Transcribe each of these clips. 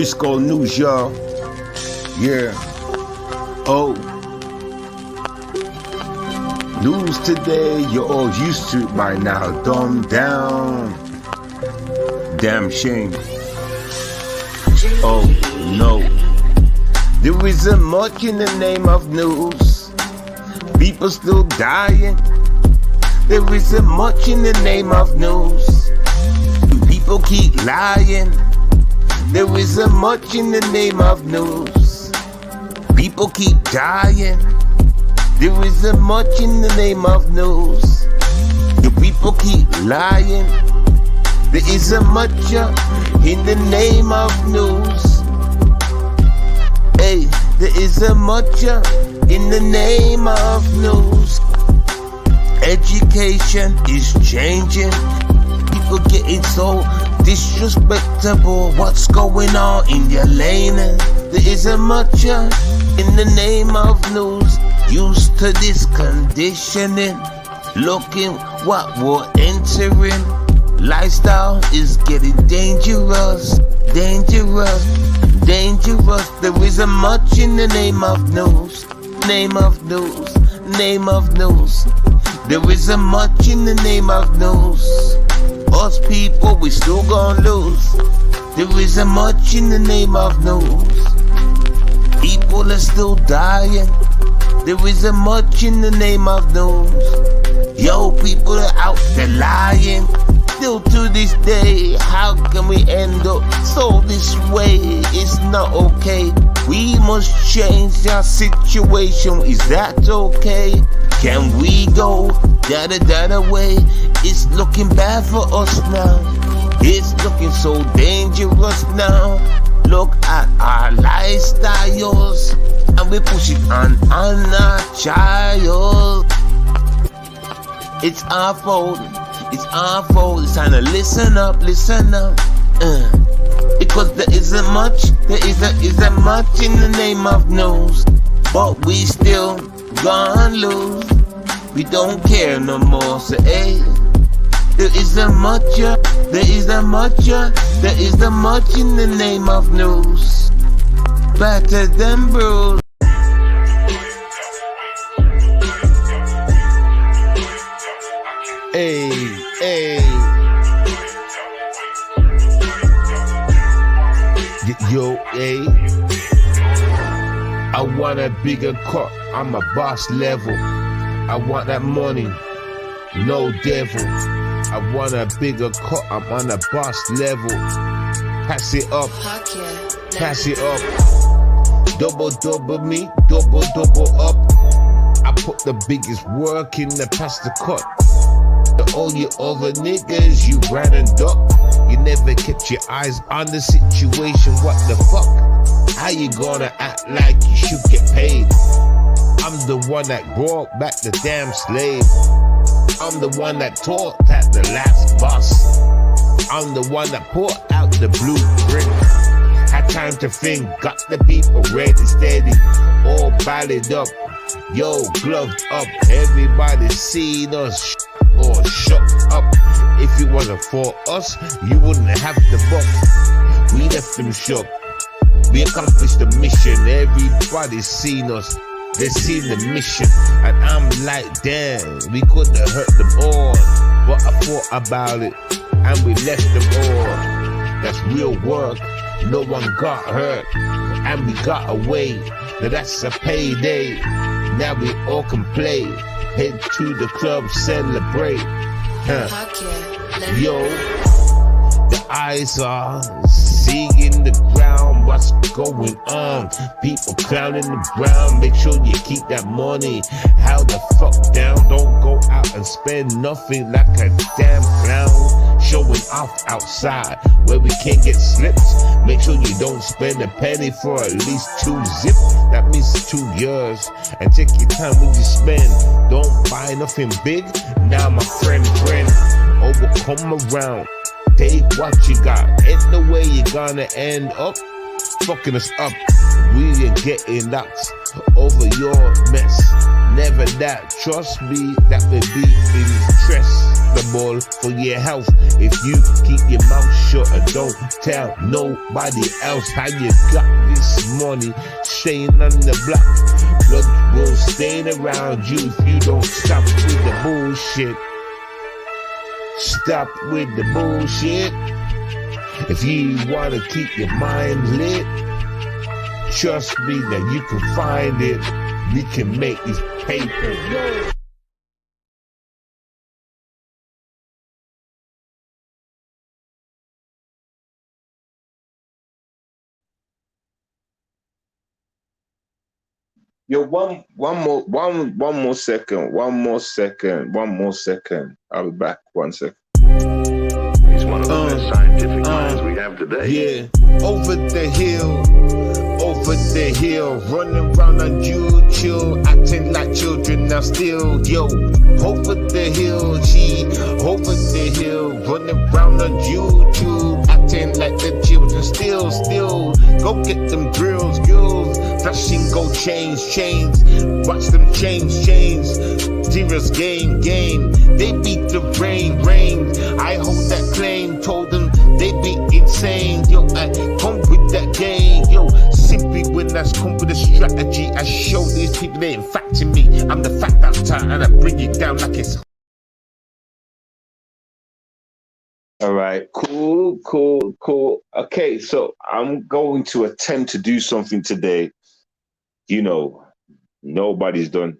Crisco News, y'all. Yeah. Oh. News today, you're all used to it by now. Dumb down. Damn shame. Oh, no. There isn't much in the name of news. People still dying. There isn't much in the name of news. People keep lying. There isn't much in the name of news. People keep dying. There isn't much in the name of news. The people keep lying. There isn't much in the name of news. Hey, there isn't much in the name of news. Education is changing. People getting so disrespectable. What's going on in your lane? There isn't much in the name of news. Used to this conditioning. Looking what we're entering. Lifestyle is getting dangerous. Dangerous. Dangerous. There isn't much in the name of news. Name of news. Name of news. There isn't much in the name of news. Us people, we still gon' lose. There isn't much in the name of news. People are still dying. There isn't much in the name of news. Yo, people are out there lying. Still to this day, how can we end up so this way? It's not okay. We must change our situation. Is that okay? Can we go that way? It's looking bad for us now. It's looking so dangerous now. Look at our lifestyles, and we push it on our child. It's our fault. It's our fault. It's time to listen up, listen up. Because there isn't much much in the name of news. But we still gonna lose. We don't care no more, so hey. There isn't much, there isn't much, there isn't much in the name of news. Better than bros. Hey, hey. Yo, hey. I want a bigger cut. I'm a boss level. I want that money, no devil. I want a bigger cut. I'm on a boss level. Pass it up, pass it up. Double me, double up. I put the biggest work in the past the cut. All you other niggas, you ran and ducked. You never kept your eyes on the situation. What the fuck? How you gonna act like you should get paid? I'm the one that brought back the damn slave. I'm the one that taught at the last bus. I'm the one that put out the blueprint. Had time to think, got the people ready, steady, all ballad up. Yo, gloved up, everybody seen us. Or shut up. If it wasn't for us, you wouldn't have the buck. We left them shook. We accomplished the mission. Everybody seen us. They seen the mission. And I'm like, damn, we couldn't have hurt them all. But I thought about it, and we left them all. That's real work. No one got hurt, and we got away. Now that's a payday. Now we all can play. Head to the club, celebrate. Yo, the eyes are seeing the ground. What's going on? People clowning the ground. Make sure you keep that money. How the fuck down? Don't go out and spend nothing like a damn clown. Showing off outside where we can't get slipped. Make sure you don't spend a penny for at least 2 zip. That means 2 years. And take your time when you spend. Don't buy nothing big. Now my friend, oh, will come around. Take what you got. Ain't the way you're gonna end up fucking us up. We ain't getting knocked over your mess. Never that. Trust me, that will be in stress. comfortable for your health. If you keep your mouth shut and don't tell nobody else how you got this money staying on the block, blood will stain around you if you don't stop with the bullshit. Stop with the bullshit. If you want to keep your mind lit, trust me that you can find it. We can make this paper. Yo, one more second. I'll be back. 1 second. He's one of the best scientific minds we have today. Yeah, over the hill, running around on YouTube, acting like children now still, yo. Over the hill, running around on YouTube, acting like the children still. Go get them girls, flashing gold chains, watch them chains. Serious game. They beat the rain. I hold that claim, told them they be insane. Yo, I come with that game. Yo, simply when I come with a strategy, I show these people they ain't facting me. I'm the fact actor and I bring it down like it's. All right, cool. Okay, so I'm going to attempt to do something today. You know, nobody's done.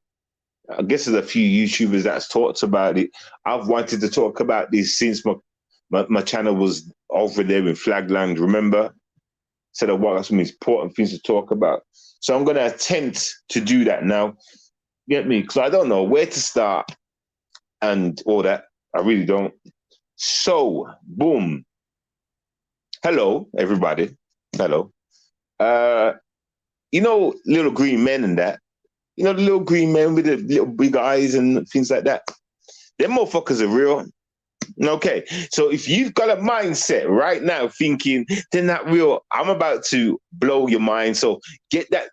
I guess there's a few YouTubers that's talked about it. I've wanted to talk about this since my channel was over there in Flagland, remember? Said I want some important things to talk about. So I'm going to attempt to do that now. Get me? Because I don't know where to start and all that. I really don't. So, boom. Hello, everybody. Hello. You know, little green men and that. You know, the little green men with the little big eyes and things like that. Them motherfuckers are real. Okay, so if you've got a mindset right now thinking they're not real, I'm about to blow your mind. So get that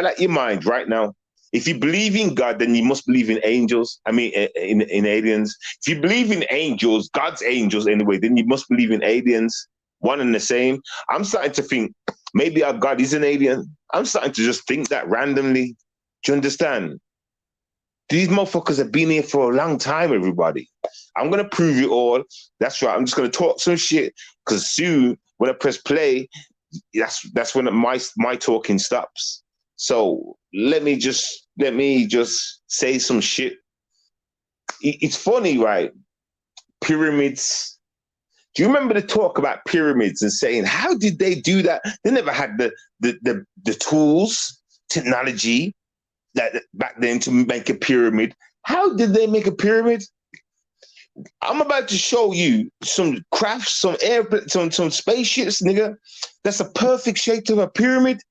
out your mind right now. If you believe in God, then you must believe in angels. I mean, in aliens. If you believe in angels, God's angels anyway, then you must believe in aliens. One and the same. I'm starting to think maybe our God is an alien. I'm starting to just think that randomly. Do you understand? These motherfuckers have been here for a long time, everybody. I'm going to prove it all. That's right. I'm just going to talk some shit because soon when I press play, that's when my talking stops. So let me just say some shit. It's funny, right? Pyramids. Do you remember the talk about pyramids and saying, how did they do that? They never had the tools, technology that back then to make a pyramid. How did they make a pyramid? I'm about to show you some crafts, some spaceships, nigga. That's a perfect shape of a pyramid.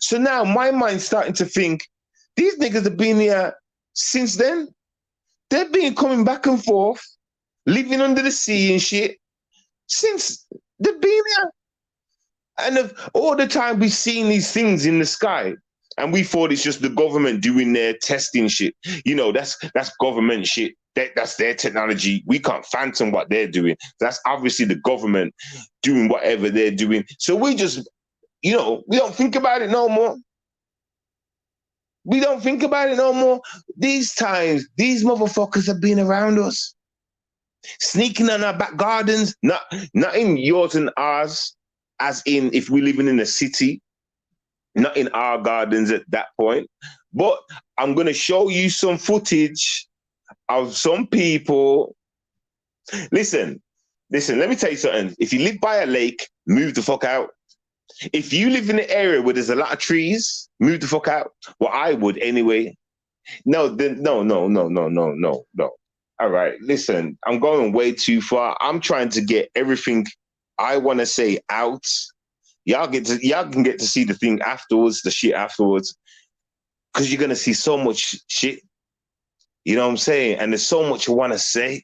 So now my mind's starting to think, these niggas have been here since then. They've been coming back and forth, living under the sea and shit, since they've been here. And all the time we've seen these things in the sky. And we thought it's just the government doing their testing shit. You know, that's government shit. That's their technology. We can't phantom what they're doing. That's obviously the government doing whatever they're doing. So we just, you know, we don't think about it no more. We don't think about it no more. These times, these motherfuckers have been around us. Sneaking on our back gardens, not in yours and ours, as in if we're living in a city, not in our gardens at that point. But I'm going to show you some footage of some people. Listen, let me tell you something. If you live by a lake, move the fuck out. If you live in an area where there's a lot of trees, move the fuck out. Well, I would anyway. No. All right, listen, I'm going way too far. I'm trying to get everything I want to say out. Y'all can get to see the thing afterwards, the shit afterwards, because you're gonna see so much shit. You know what I'm saying? And there's so much I want to say.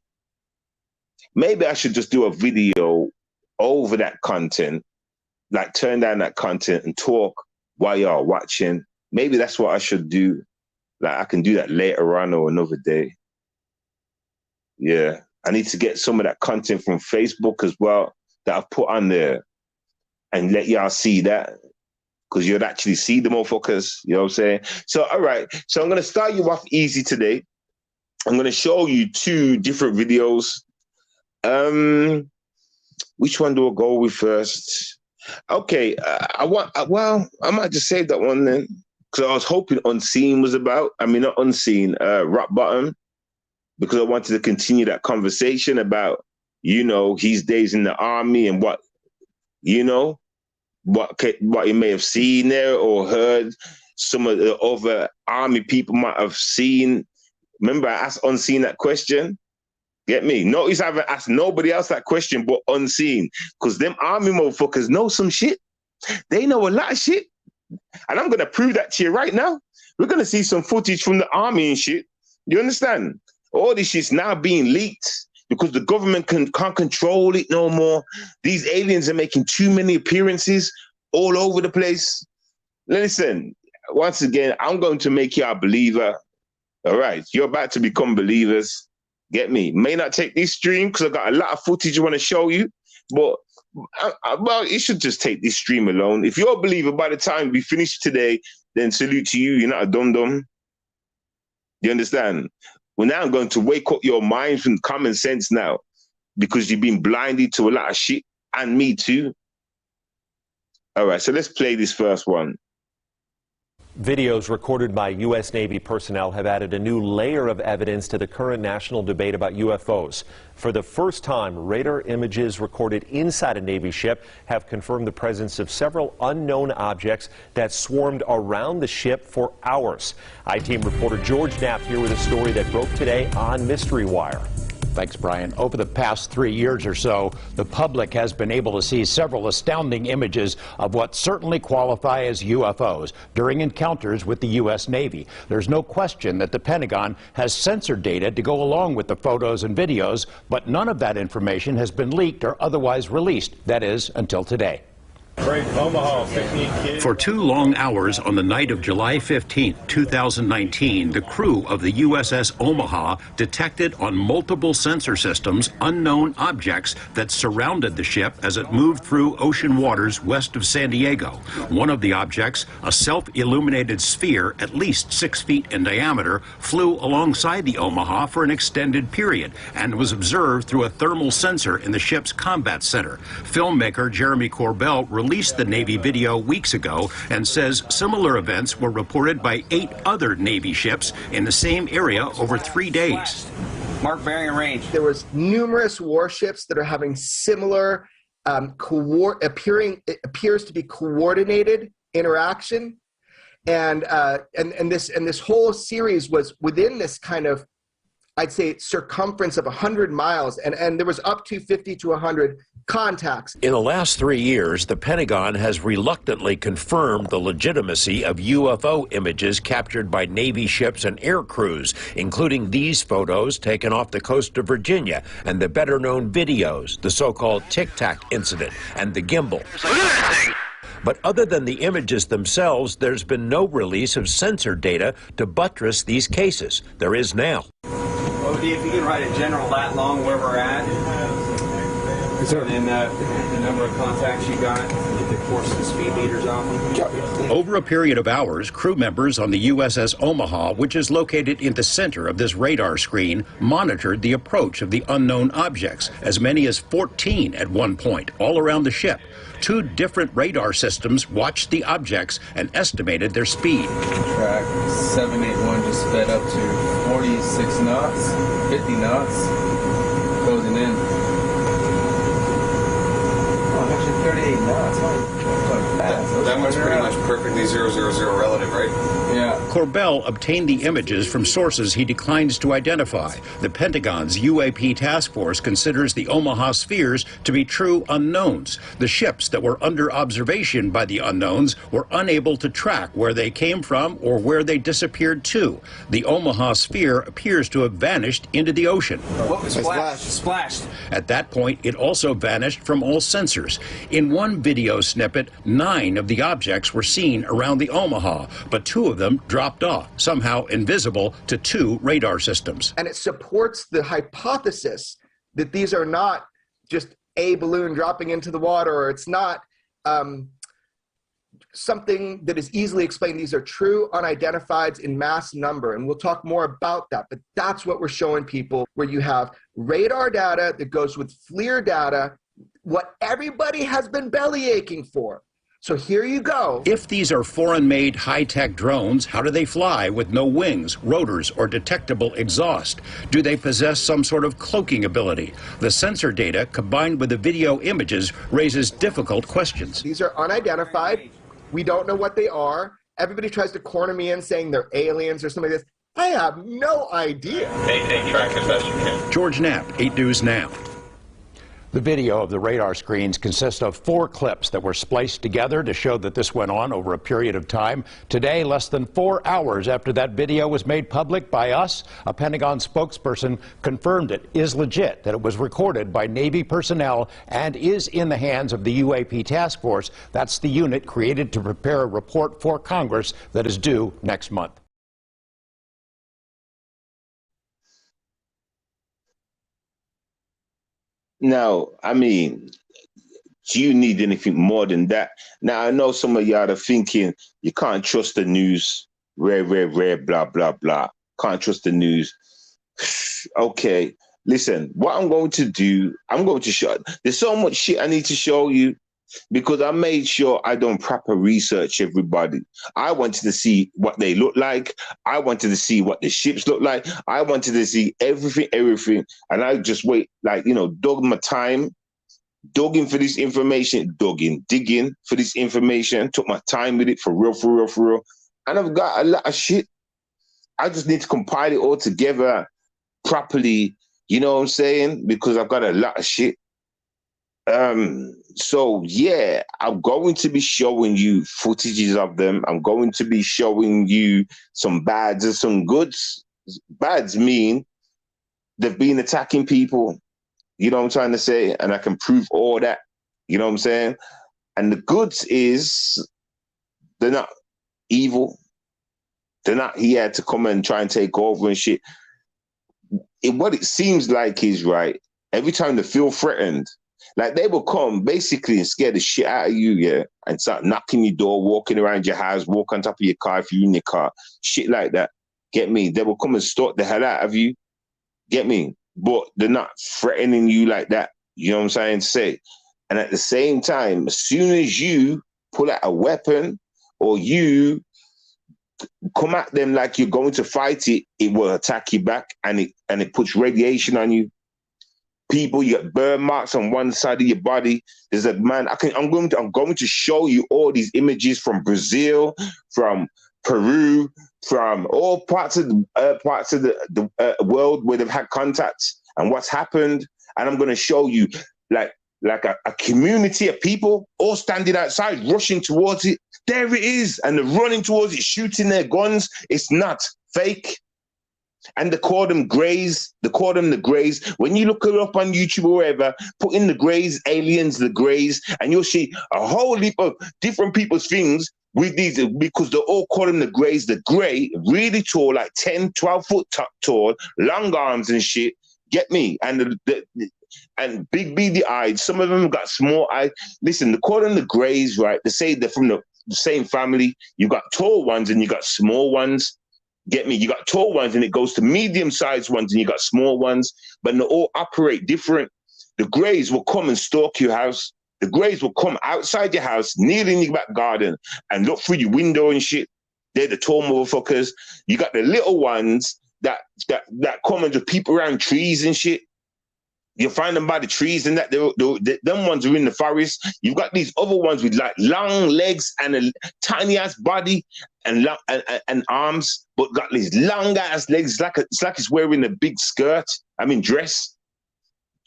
Maybe I should just do a video over that content, like turn down that content and talk while y'all watching. Maybe that's what I should do. Like I can do that later on or another day. Yeah, I need to get some of that content from Facebook as well that I've put on there and let y'all see that, because you'd actually see the motherfuckers, you know what I'm saying? So, all right. So I'm going to start you off easy today. I'm going to show you 2 different videos. Which one do I go with first? Okay. I might just save that one then, because I was hoping Unseen was about. I mean, not Unseen, Rock Bottom, because I wanted to continue that conversation about, you know, his days in the army and what, you know, what you may have seen there or heard some of the other army people might have seen. Remember, I asked Unseen that question. Get me? Notice I haven't asked nobody else that question but Unseen, because them army motherfuckers know some shit. They know a lot of shit. And I'm going to prove that to you right now. We're going to see some footage from the army and shit. You understand? All this shit's now being leaked because the government can't control it no more. These aliens are making too many appearances all over the place. Listen, once again, I'm going to make you a believer. All right, you're about to become believers. Get me? May not take this stream because I got a lot of footage I want to show you, but well, you should just take this stream alone. If you're a believer by the time we finish today, then salute to you. You're not a dum-dum. You understand? Well, now I'm going to wake up your mind from common sense now, because you've been blinded to a lot of shit, and me too. All right, so let's play this first one. Videos recorded by U.S. Navy personnel have added a new layer of evidence to the current national debate about UFOs. For the first time, radar images recorded inside a Navy ship have confirmed the presence of several unknown objects that swarmed around the ship for hours. I-Team reporter George Knapp here with a story that broke today on Mystery Wire. Thanks, Brian. Over the past 3 years or so, the public has been able to see several astounding images of what certainly qualify as UFOs during encounters with the U.S. Navy. There's no question that the Pentagon has censored data to go along with the photos and videos, but none of that information has been leaked or otherwise released. That is, until today. For 2 long hours on the night of July 15, 2019, the crew of the USS Omaha detected on multiple sensor systems unknown objects that surrounded the ship as it moved through ocean waters west of San Diego. One of the objects, a self-illuminated sphere at least 6 feet in diameter, flew alongside the Omaha for an extended period and was observed through a thermal sensor in the ship's combat center. Filmmaker Jeremy Corbell released the Navy video weeks ago and says similar events were reported by 8 other Navy ships in the same area over 3 days. Mark bearing range. There was numerous warships that are having similar it appears to be coordinated interaction, and this whole series was within this kind of, I'd say, circumference of 100 miles, and there was up to 50 to 100 contacts. In the last 3 years, the Pentagon has reluctantly confirmed the legitimacy of UFO images captured by Navy ships and air crews, including these photos taken off the coast of Virginia and the better-known videos, the so-called Tic Tac incident and the gimbal. But other than the images themselves, there's been no release of censored data to buttress these cases. There is now. OD, if you can write a general lat long where we're at, and the number of contacts you got, get the course and speed meters off them. Over a period of hours, crew members on the USS Omaha, which is located in the center of this radar screen, monitored the approach of the unknown objects, as many as 14 at one point, all around the ship. 2 different radar systems watched the objects and estimated their speed. Track 781 just sped up to 46 knots, 50 knots, closing in. 38 knots. That one's pretty much perfectly 000 relative, right? Yeah. Corbell obtained the images from sources he declines to identify. The Pentagon's UAP task force considers the Omaha spheres to be true unknowns. The ships that were under observation by the unknowns were unable to track where they came from or where they disappeared to. The Omaha sphere appears to have vanished into the ocean. What was splashed? At that point, it also vanished from all sensors. In one video snippet, 9 of the objects were seen around the Omaha, but 2 of them dropped off, somehow invisible to 2 radar systems. And it supports the hypothesis that these are not just a balloon dropping into the water, or it's not something that is easily explained. These are true unidentifieds in mass number, and we'll talk more about that, but that's what we're showing people, where you have radar data that goes with FLIR data, what everybody has been belly aching for. So here you go. If these are foreign-made high-tech drones, how do they fly with no wings, rotors, or detectable exhaust? Do they possess some sort of cloaking ability? The sensor data, combined with the video images, raises difficult questions. These are unidentified. We don't know what they are. Everybody tries to corner me in saying they're aliens or something like this. I have no idea. Maintain track as best you can. George Knapp, 8 News Now. The video of the radar screens consists of 4 clips that were spliced together to show that this went on over a period of time. Today, less than 4 hours after that video was made public by us, a Pentagon spokesperson confirmed it is legit, that it was recorded by Navy personnel and is in the hands of the UAP Task Force. That's the unit created to prepare a report for Congress that is due next month. Now, I mean, do you need anything more than that? Now, I know some of y'all are thinking you can't trust the news, rare, blah, blah, blah. Can't trust the news. Okay, listen, what I'm going to do, I'm going to show, there's so much shit I need to show you because I made sure I don't proper research everybody. I wanted to see what they look like. I wanted to see what the ships look like. I wanted to see everything. And I just dug my time, dug in for this information, digging for this information, took my time with it for real. And I've got a lot of shit. I just need to compile it all together properly, you know what I'm saying? Because I've got a lot of shit. So yeah, I'm going to be showing you footages of them. I'm going to be showing you some bads and some goods. Bads mean they've been attacking people. You know what I'm trying to say? And I can prove all that. You know what I'm saying? And the goods is they're not evil. They're not here to come and try and take over and shit. What it seems like is, right, every time they feel threatened, like they will come basically and scare the shit out of you, yeah, and start knocking your door, walking around your house, walk on top of your car if you're in your car, shit like that. Get me? They will come and stalk the hell out of you. Get me? But they're not threatening you like that. You know what I'm saying to say? And at the same time, as soon as you pull out a weapon or you come at them like you're going to fight it, it will attack you back, and it puts radiation on you. People, you get burn marks on one side of your body. There's a man. I'm going to show you all these images from Brazil, from Peru, from all parts of the world where they've had contacts and what's happened. And I'm going to show you like a community of people all standing outside, rushing towards it. There it is, and they're running towards it, shooting their guns. It's not fake. And they call them Greys. They call them the Greys. When you look it up on YouTube or wherever, put in the Greys, aliens, the Greys, and you'll see a whole heap of different people's things with these, because they all call them the Greys. The Grey, really tall, like 10, 12 foot tall, long arms and shit. Get me? And and big beady eyes. Some of them got small eyes. Listen, they call them the Greys, right? They say they're from the same family. You got tall ones and you got small ones. Get me? You got tall ones and it goes to medium-sized ones and you got small ones, but they all operate different. The Greys will come and stalk your house. The Greys will come outside your house, kneel in your back garden and look through your window and shit. They're the tall motherfuckers. You got the little ones that come and just peep around trees and shit. You'll find them by the trees and that. Them ones are in the forest. You've got these other ones with like long legs and a tiny ass body and arms, but got these long ass legs. It's like it's wearing a big skirt. Dress.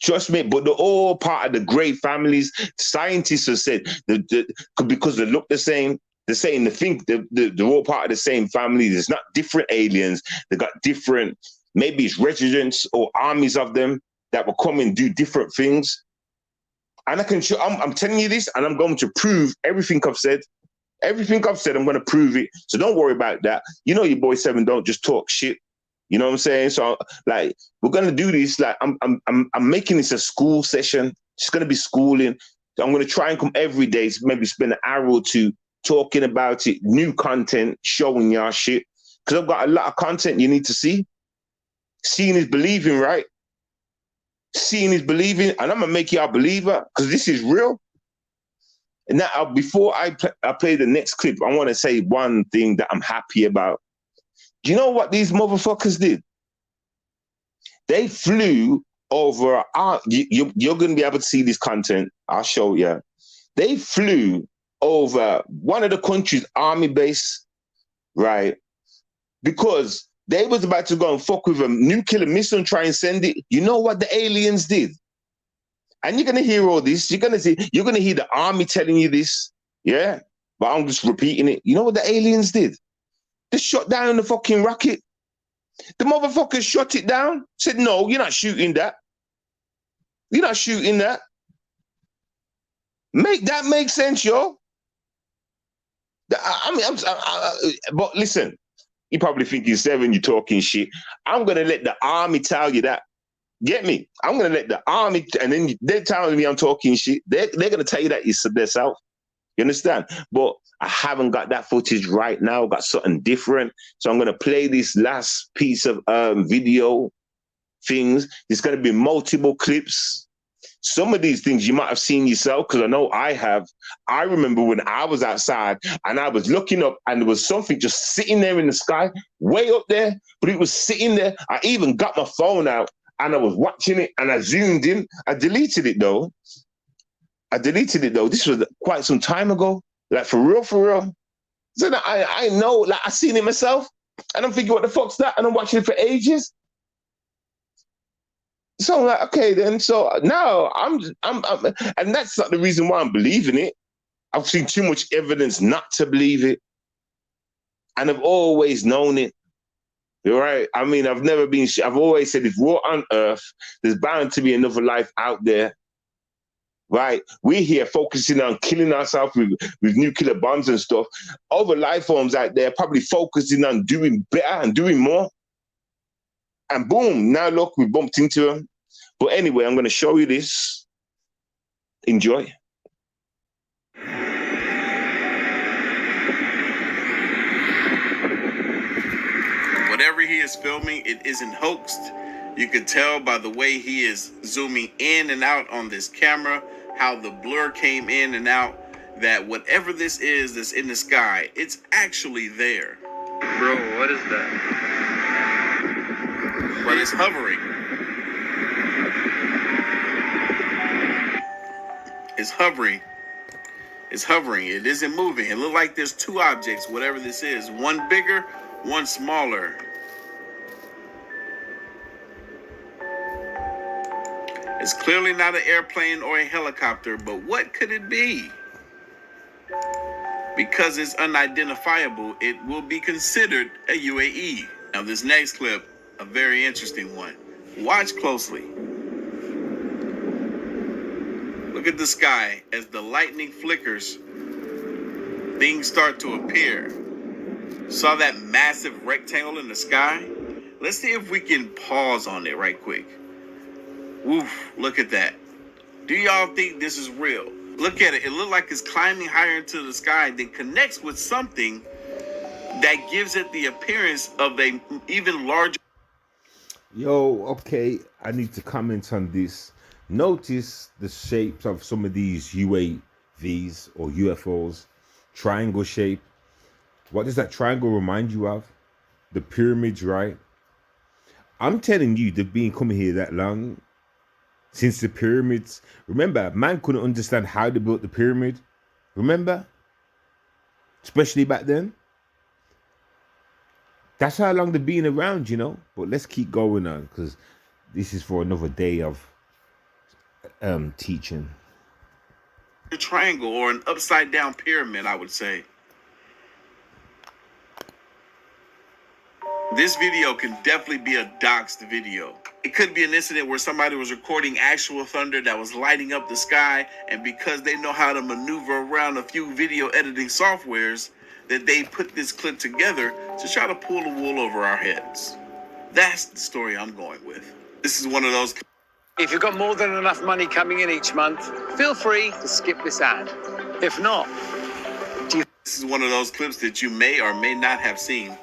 Trust me, but they're all part of the Grey families. Scientists have said because they look the same. They're saying they're all part of the same family. There's not different aliens. They got different. Maybe it's regiments or armies of them that will come and do different things. And I can show, I'm telling you this, and I'm going to prove everything I've said. Everything I've said, I'm going to prove it. So don't worry about that. You know your boy Seven don't just talk shit. You know what I'm saying? So like, we're gonna do this. Like, I'm making this a school session. It's gonna be schooling. So I'm gonna try and come every day. Maybe spend an hour or two talking about it, new content, showing y'all shit. Because I've got a lot of content you need to see. Seeing is believing, right? Seeing is believing, and I'm gonna make y'all believer because this is real. And now, before I play the next clip, I want to say one thing that I'm happy about. Do you know what these motherfuckers did? They flew over. You're going to be able to see this content. I'll show you. They flew over one of the country's army base, right? Because they was about to go and fuck with a nuclear missile and try and send it. You know what the aliens did? And you're gonna hear all this. You're gonna hear the army telling you this, yeah. But I'm just repeating it. You know what the aliens did? They shot down the fucking rocket. The motherfuckers shot it down. Said, "No, you're not shooting that. You're not shooting that." Make that make sense, yo? But listen, you probably think you're 7. You're talking shit. I'm gonna let the army tell you that. Get me? I'm gonna let the army, and then they're telling me I'm talking shit. They're gonna tell you that it's themselves. You understand? But I haven't got that footage right now. I've got something different. So I'm gonna play this last piece of video things. There's gonna be multiple clips. Some of these things you might have seen yourself, because I know I have. I remember when I was outside and I was looking up and there was something just sitting there in the sky, way up there, but it was sitting there. I even got my phone out and I was watching it and I zoomed in. I deleted it though. This was quite some time ago. Like for real. So I know, like I seen it myself and I'm thinking, what the fuck's that? And I'm watching it for ages. So I'm like, okay then. So now I'm and that's not the reason why I'm believing it. I've seen too much evidence not to believe it. And I've always known it. You're right. I mean, I've always said if we're on Earth, there's bound to be another life out there. Right? We're here focusing on killing ourselves with nuclear bombs and stuff. Other life forms out there probably focusing on doing better and doing more. And boom, now look, we bumped into them. But anyway, I'm going to show you this. Enjoy. Whatever he is filming, it isn't hoaxed. You can tell by the way he is zooming in and out on this camera, how the blur came in and out, that whatever this is that's in the sky, it's actually there. Bro, what is that? But it's hovering. It's hovering. It's hovering. It isn't moving. It looks like there's two objects, whatever this is. One bigger, one smaller. It's clearly not an airplane or a helicopter, but what could it be? Because it's unidentifiable, it will be considered a UAE. Now this next clip, a very interesting one. Watch closely. Look at the sky as the lightning flickers. Things start to appear. Saw that massive rectangle in the sky? Let's see if we can pause on it right quick. Woof, look at that. Do y'all think this is real? Look at it. It looks like it's climbing higher into the sky, then connects with something that gives it the appearance of a even larger. Yo, okay, I need to comment on this. Notice the shapes of some of these UAVs or UFOs. Triangle shape. What does that triangle remind you of? The pyramids, right? I'm telling you, they've been coming here that long. Since the pyramids. Remember, man couldn't understand how they built the pyramid. Remember? Especially back then. That's how long they've been around, you know. But let's keep going on, because this is for another day of teaching. A triangle or an upside down pyramid, I would say. This video can definitely be a doxed video. It could be an incident where somebody was recording actual thunder that was lighting up the sky, and because they know how to maneuver around a few video editing softwares, that they put this clip together to try to pull the wool over our heads. That's the story I'm going with. This is one of those. If you've got more than enough money coming in each month, feel free to skip this ad. If not, This is one of those clips that you may or may not have seen.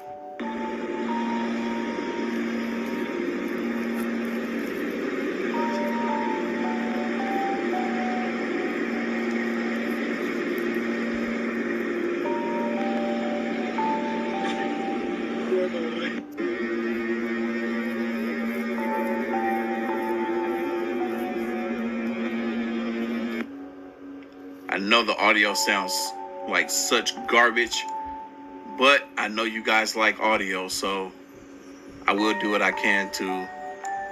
I know the audio sounds like such garbage, but I know you guys like audio, so I will do what I can to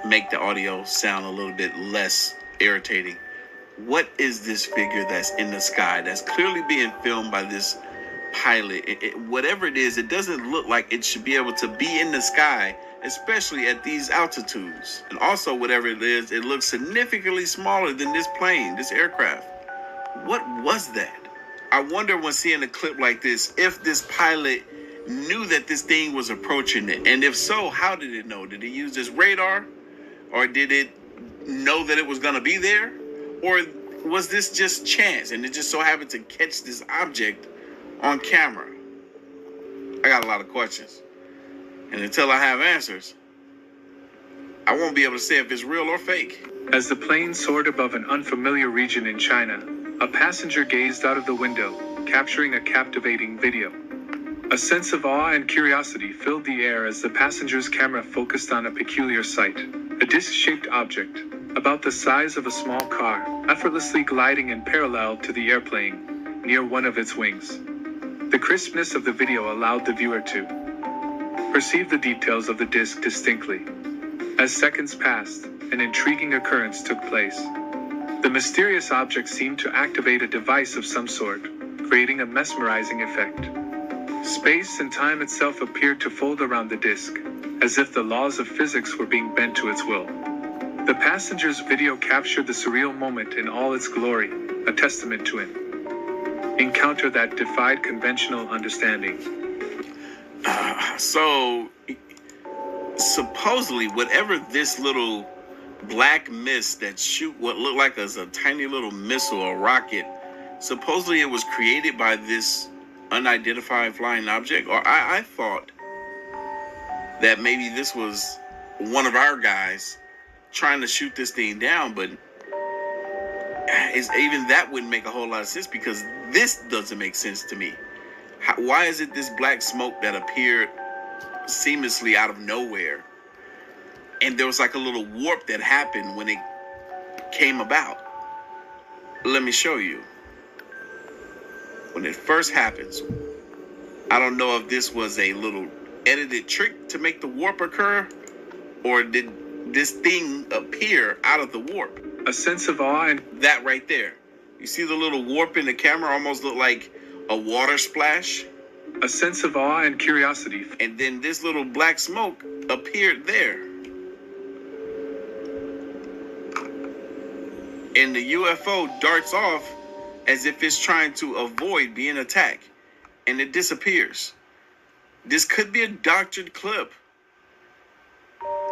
make the audio sound a little bit less irritating. What is this figure that's in the sky that's clearly being filmed by this pilot? Whatever it is, it doesn't look like it should be able to be in the sky, especially at these altitudes. And also, whatever it is, it looks significantly smaller than this plane, this aircraft. What was that? I wonder when seeing a clip like this, if this pilot knew that this thing was approaching it. And if so, how did it know? Did it use this radar? Or did it know that it was going to be there? Or was this just chance and it just so happened to catch this object on camera? I got a lot of questions. And until I have answers, I won't be able to say if it's real or fake. As the plane soared above an unfamiliar region in China, a passenger gazed out of the window, capturing a captivating video. A sense of awe and curiosity filled the air as the passenger's camera focused on a peculiar sight. A disc-shaped object, about the size of a small car, effortlessly gliding in parallel to the airplane, near one of its wings. The crispness of the video allowed the viewer to perceive the details of the disc distinctly. As seconds passed, an intriguing occurrence took place. The mysterious object seemed to activate a device of some sort, creating a mesmerizing effect. Space and time itself appeared to fold around the disk, as if the laws of physics were being bent to its will. The passenger's video captured the surreal moment in all its glory, a testament to an encounter that defied conventional understanding. So, supposedly, whatever this little black mist that shoot what looked like as a tiny little missile or rocket, supposedly it was created by this unidentified flying object. Or I thought that maybe this was one of our guys trying to shoot this thing down, but even that wouldn't make a whole lot of sense because this doesn't make sense to me. Why is it this black smoke that appeared seamlessly out of nowhere? And there was like a little warp that happened when it came about. Let me show you. When it first happens, I don't know if this was a little edited trick to make the warp occur, or did this thing appear out of the warp? A sense of awe and that right there. You see the little warp in the camera almost look like a water splash? A sense of awe and curiosity. And then this little black smoke appeared there. And the UFO darts off as if it's trying to avoid being attacked. And it disappears. This could be a doctored clip.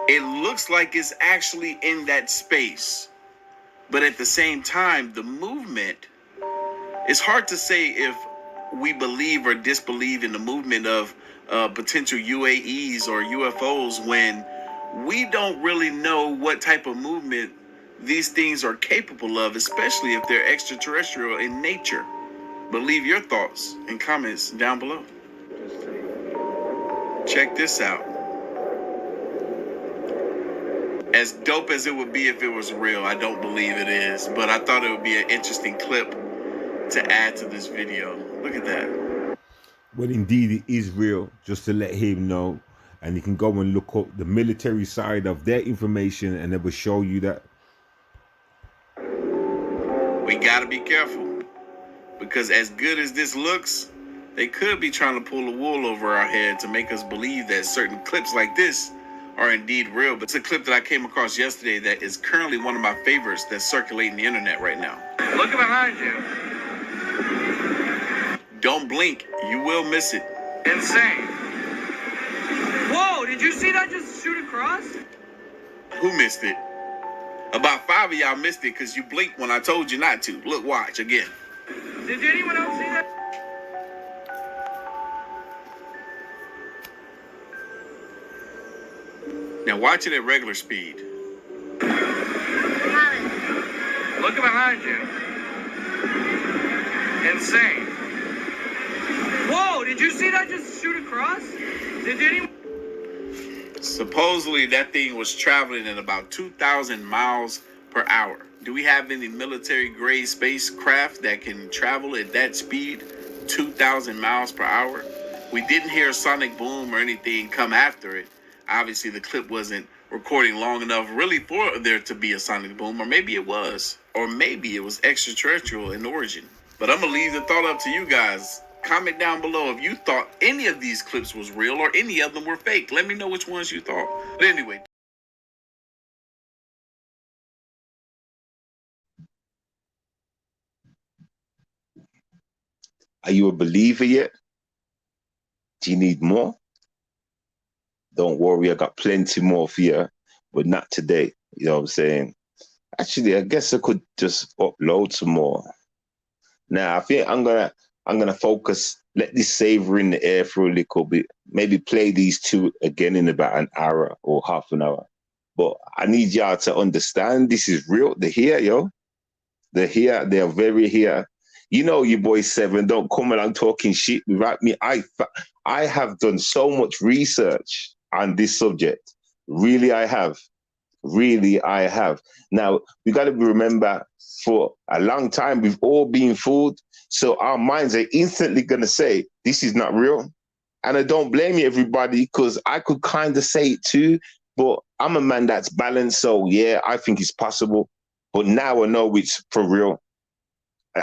It looks like it's actually in that space. But at the same time, the movement, it's hard to say if we believe or disbelieve in the movement of potential UAEs or UFOs when we don't really know what type of movement these things are capable of, especially if they're extraterrestrial in nature. But leave your thoughts and comments down below. Check this out. As dope as it would be if it was real, I don't believe it is, but I thought it would be an interesting clip to add to this video. Look at that. Well, indeed, it is real, just to let him know. And you can go and look up the military side of their information, and it will show you that. We gotta be careful, because as good as this looks, they could be trying to pull the wool over our head to make us believe that certain clips like this are indeed real. But it's a clip that I came across yesterday that is currently one of my favorites that's circulating the internet right now. Look behind you. Don't blink, you will miss it. Insane. Whoa, did you see that just shooting across? Who missed it? About 5 of y'all missed it because you blinked when I told you not to. Look, watch again. Did anyone else see that? Now watch it at regular speed. Look behind you. Insane. Whoa, did you see that just shoot across? Did anyone? Supposedly that thing was traveling at about 2,000 miles per hour. Do we have any military grade spacecraft that can travel at that speed, 2,000 miles per hour? We didn't hear a sonic boom or anything come after it. Obviously the clip wasn't recording long enough really for there to be a sonic boom, or maybe it was, or maybe it was extraterrestrial in origin. But I'm gonna leave the thought up to you guys. Comment down below if you thought any of these clips was real or any of them were fake. Let me know which ones you thought. But anyway. Are you a believer yet? Do you need more? Don't worry, I got plenty more for you, but not today. You know what I'm saying? Actually, I guess I could just upload some more. Now, I think I'm gonna focus, let this savor in the air for a little bit, maybe play these two again in about an hour or half an hour. But I need y'all to understand this is real. They're here, yo. They're here. They're very here. You know, you boy Seven, don't come along talking shit without me. I have done so much research on this subject. Really, I have. Really, I have. Now, we got to remember, for a long time, we've all been fooled. So our minds are instantly going to say, this is not real. And I don't blame you, everybody, because I could kind of say it too, but I'm a man that's balanced. So yeah, I think it's possible. But now I know it's for real.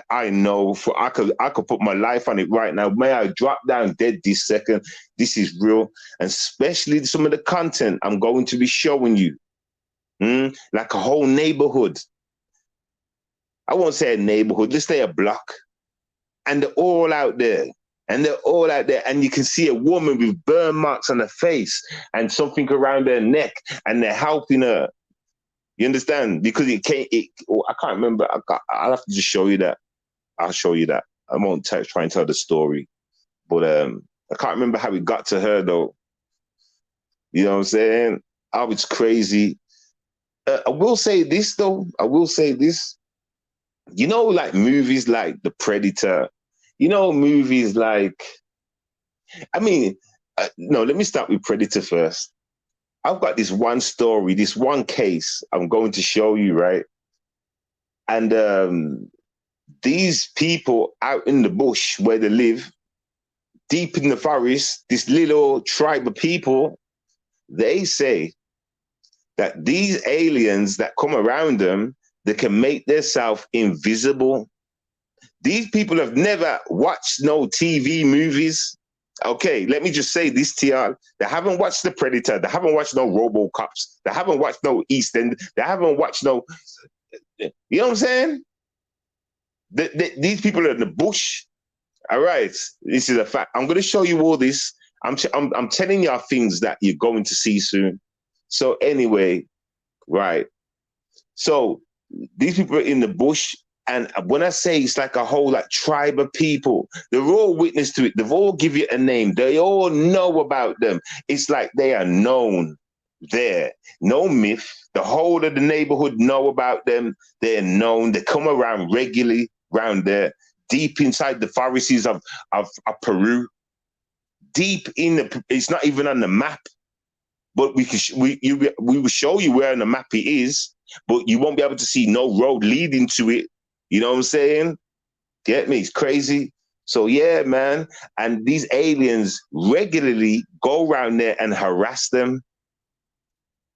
I know I could put my life on it right now. May I drop down dead this second? This is real. And especially some of the content I'm going to be showing you. Like a whole neighborhood. I won't say a neighborhood, let's say a block. And they're all out there. And they're all out there. And you can see a woman with burn marks on her face and something around her neck. And they're helping her. You understand? Because I can't remember. I'll have to just show you that. I'll show you that. I won't try and tell the story. But I can't remember how it got to her, though. You know what I'm saying? Oh, it's crazy. I will say this, though. I will say this. You know, like movies like The Predator. You know, movies like... no, let me start with Predator first. I've got this one story, this one case I'm going to show you, right? And these people out in the bush where they live, deep in the forest, this little tribe of people, they say that these aliens that come around them, they can make themselves invisible. These people have never watched no TV movies. Okay, let me just say this to y'all. They haven't watched The Predator. They haven't watched no RoboCops. They haven't watched no East End. They haven't watched no... You know what I'm saying? These people are in the bush. All right, this is a fact. I'm going to show you all this. I'm telling y'all things that you're going to see soon. So anyway, right. So these people are in the bush. And when I say it's like a whole tribe of people, they're all witness to it. They've all give you a name. They all know about them. It's like they are known there. No myth. The whole of the neighborhood know about them. They're known. They come around regularly around there, deep inside the forests of Peru. Deep in it's not even on the map. But we will show you where on the map it is, but you won't be able to see no road leading to it. You know what I'm saying? Get me? It's crazy. So yeah, man. And these aliens regularly go around there and harass them.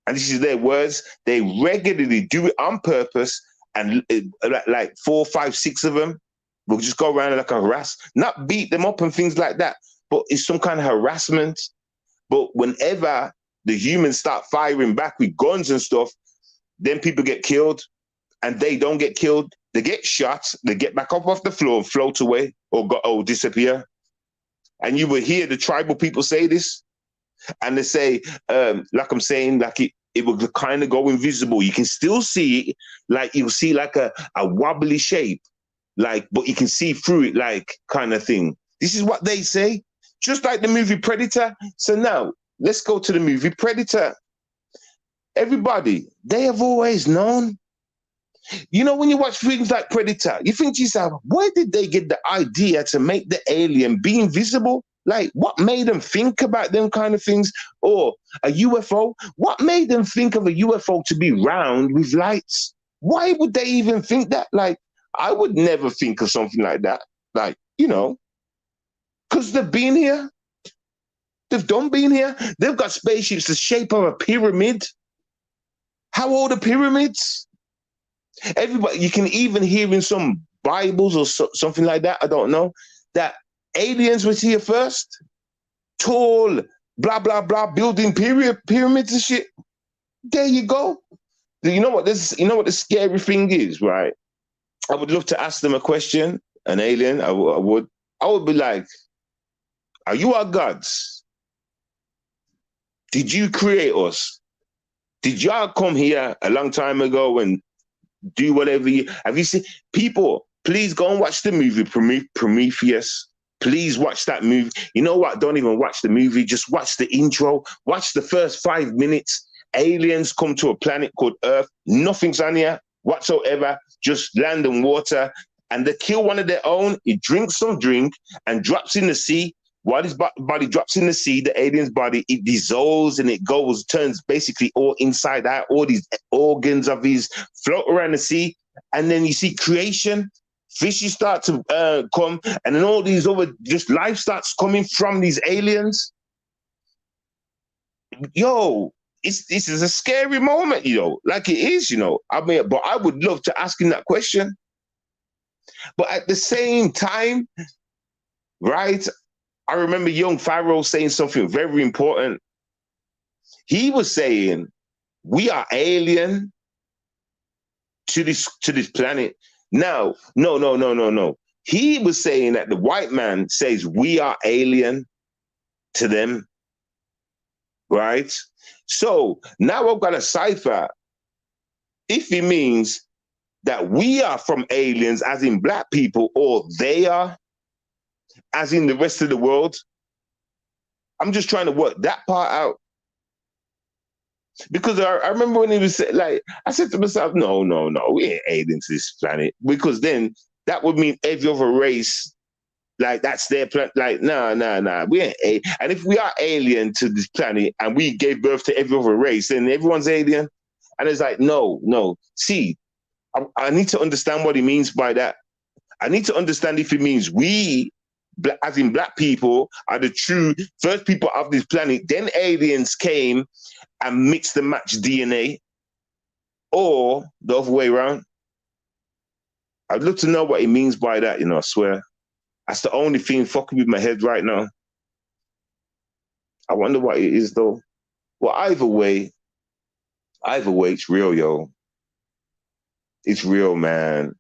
And this is their words. They regularly do it on purpose. And like 4, 5, 6 of them will just go around and harass, not beat them up and things like that, but it's some kind of harassment. But whenever the humans start firing back with guns and stuff, then people get killed, and they don't get killed. They get shot, they get back up off the floor and float away or disappear. And you will hear the tribal people say this. And they say, like I'm saying, like it will kind of go invisible. You can still see it, like you'll see like a wobbly shape, like, but you can see through it, like kind of thing. This is what they say, just like the movie Predator. So now let's go to the movie Predator. Everybody, they have always known. You know, when you watch things like Predator, you think to yourself, where did they get the idea to make the alien be invisible? Like, what made them think about them kind of things? Or a UFO? What made them think of a UFO to be round with lights? Why would they even think that? Like, I would never think of something like that. Like, you know, because they've been here. They've done been here. They've got spaceships the shape of a pyramid. How old are pyramids? Everybody, you can even hear in some Bibles or something like that, I don't know, that aliens was here first, tall, blah, blah, blah, building pyramids and shit. There you go. You know what the scary thing is, right? I would love to ask them a question, an alien. I would be like, are you our gods? Did you create us? Did y'all come here a long time ago and do whatever you... Have you seen... People, please go and watch the movie Prometheus. Please watch that movie. You know what? Don't even watch the movie. Just watch the intro. Watch the first 5 minutes. Aliens come to a planet called Earth. Nothing's on here whatsoever. Just land and water. And they kill one of their own. He drinks some drink and drops in the sea. While his body drops in the sea, the alien's body, it dissolves and it goes, turns basically all inside out. All these organs of his float around the sea. And then you see creation. Fishes start to come, and then all these other just life starts coming from these aliens. Yo, this is a scary moment, you know, like it is, you know. I mean, but I would love to ask him that question. But at the same time, right, I remember young Pharaoh saying something very important. He was saying, we are alien to this planet. Now, no. He was saying that the white man says we are alien to them, right? So now I've got a cipher. If it means that we are from aliens, as in black people, or they are, as in the rest of the world, I'm just trying to work that part out. Because I remember when he was like, I said to myself, no, we ain't aliens to this planet. Because then that would mean every other race, like that's their planet. Like, nah, we ain't. And if we are alien to this planet and we gave birth to every other race, then everyone's alien. And it's like, no. See, I need to understand what he means by that. I need to understand if it means we, as in black people, are the true first people of this planet. Then aliens came and mix and match DNA, or the other way around. I'd love to know what he means by that, you know, I swear. That's the only thing fucking with my head right now. I wonder what it is, though. Well, either way, it's real, yo. It's real, man.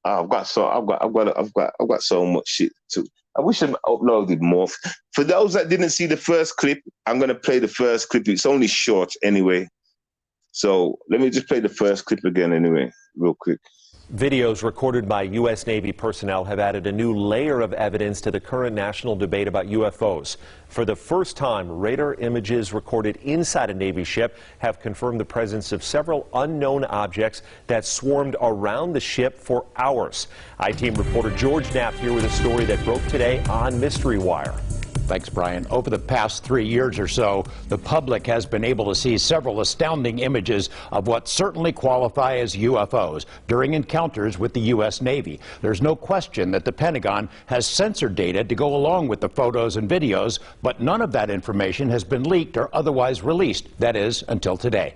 I've got so much shit to... I wish I uploaded more. For those that didn't see the first clip, I'm going to play the first clip. It's only short anyway. So let me just play the first clip again anyway, real quick. Videos recorded by U.S. Navy personnel have added a new layer of evidence to the current national debate about UFOs. For the first time, radar images recorded inside a Navy ship have confirmed the presence of several unknown objects that swarmed around the ship for hours. I-Team reporter George Knapp here with a story that broke today on Mystery Wire. Thanks, Brian. Over the past 3 years or so, the public has been able to see several astounding images of what certainly qualify as UFOs during encounters with the U.S. Navy. There's no question that the Pentagon has censored data to go along with the photos and videos, but none of that information has been leaked or otherwise released. That is, until today.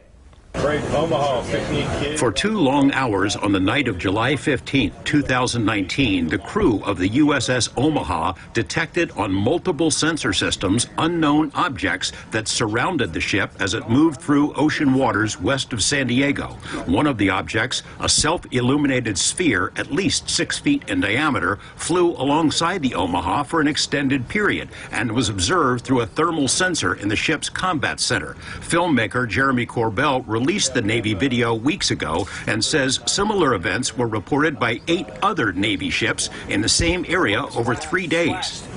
For 2 long hours on the night of July 15, 2019, the crew of the USS Omaha detected on multiple sensor systems unknown objects that surrounded the ship as it moved through ocean waters west of San Diego. One of the objects, a self-illuminated sphere at least 6 feet in diameter, flew alongside the Omaha for an extended period and was observed through a thermal sensor in the ship's combat center. Filmmaker Jeremy Corbell released the Navy video weeks ago and says similar events were reported by 8 other Navy ships in the same area over 3 days.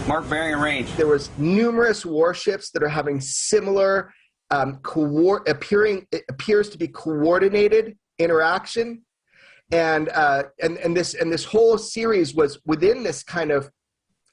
Mark bearing and range. There was numerous warships that are having similar it appears to be coordinated interaction, and this whole series was within this kind of,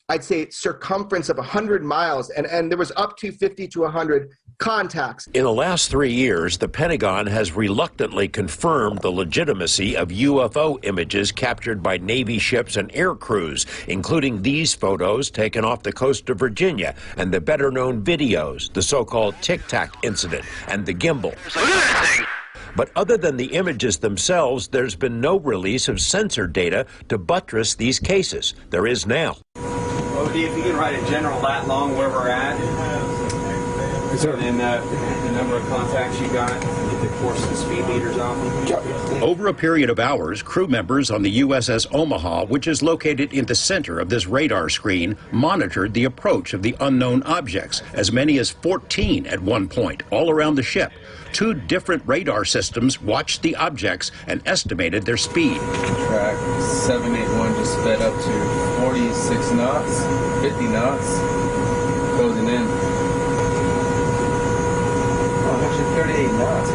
I'd say, circumference of 100 miles, and there was up to 50 to 100 contacts. In the last 3 years, the Pentagon has reluctantly confirmed the legitimacy of UFO images captured by Navy ships and air crews, including these photos taken off the coast of Virginia and the better-known videos, the so-called Tic Tac incident and the gimbal. But other than the images themselves, there's been no release of sensor data to buttress these cases. There is now. OD, if you can write a general lat long where we're at, and then the number of contacts you got, the course and speed meters off them. Over a period of hours, crew members on the USS Omaha, which is located in the center of this radar screen, monitored the approach of the unknown objects, as many as 14 at one point, all around the ship. 2 different radar systems watched the objects and estimated their speed. Track 781 just sped up to 46 knots, 50 knots, closing in. Oh, actually 38 knots.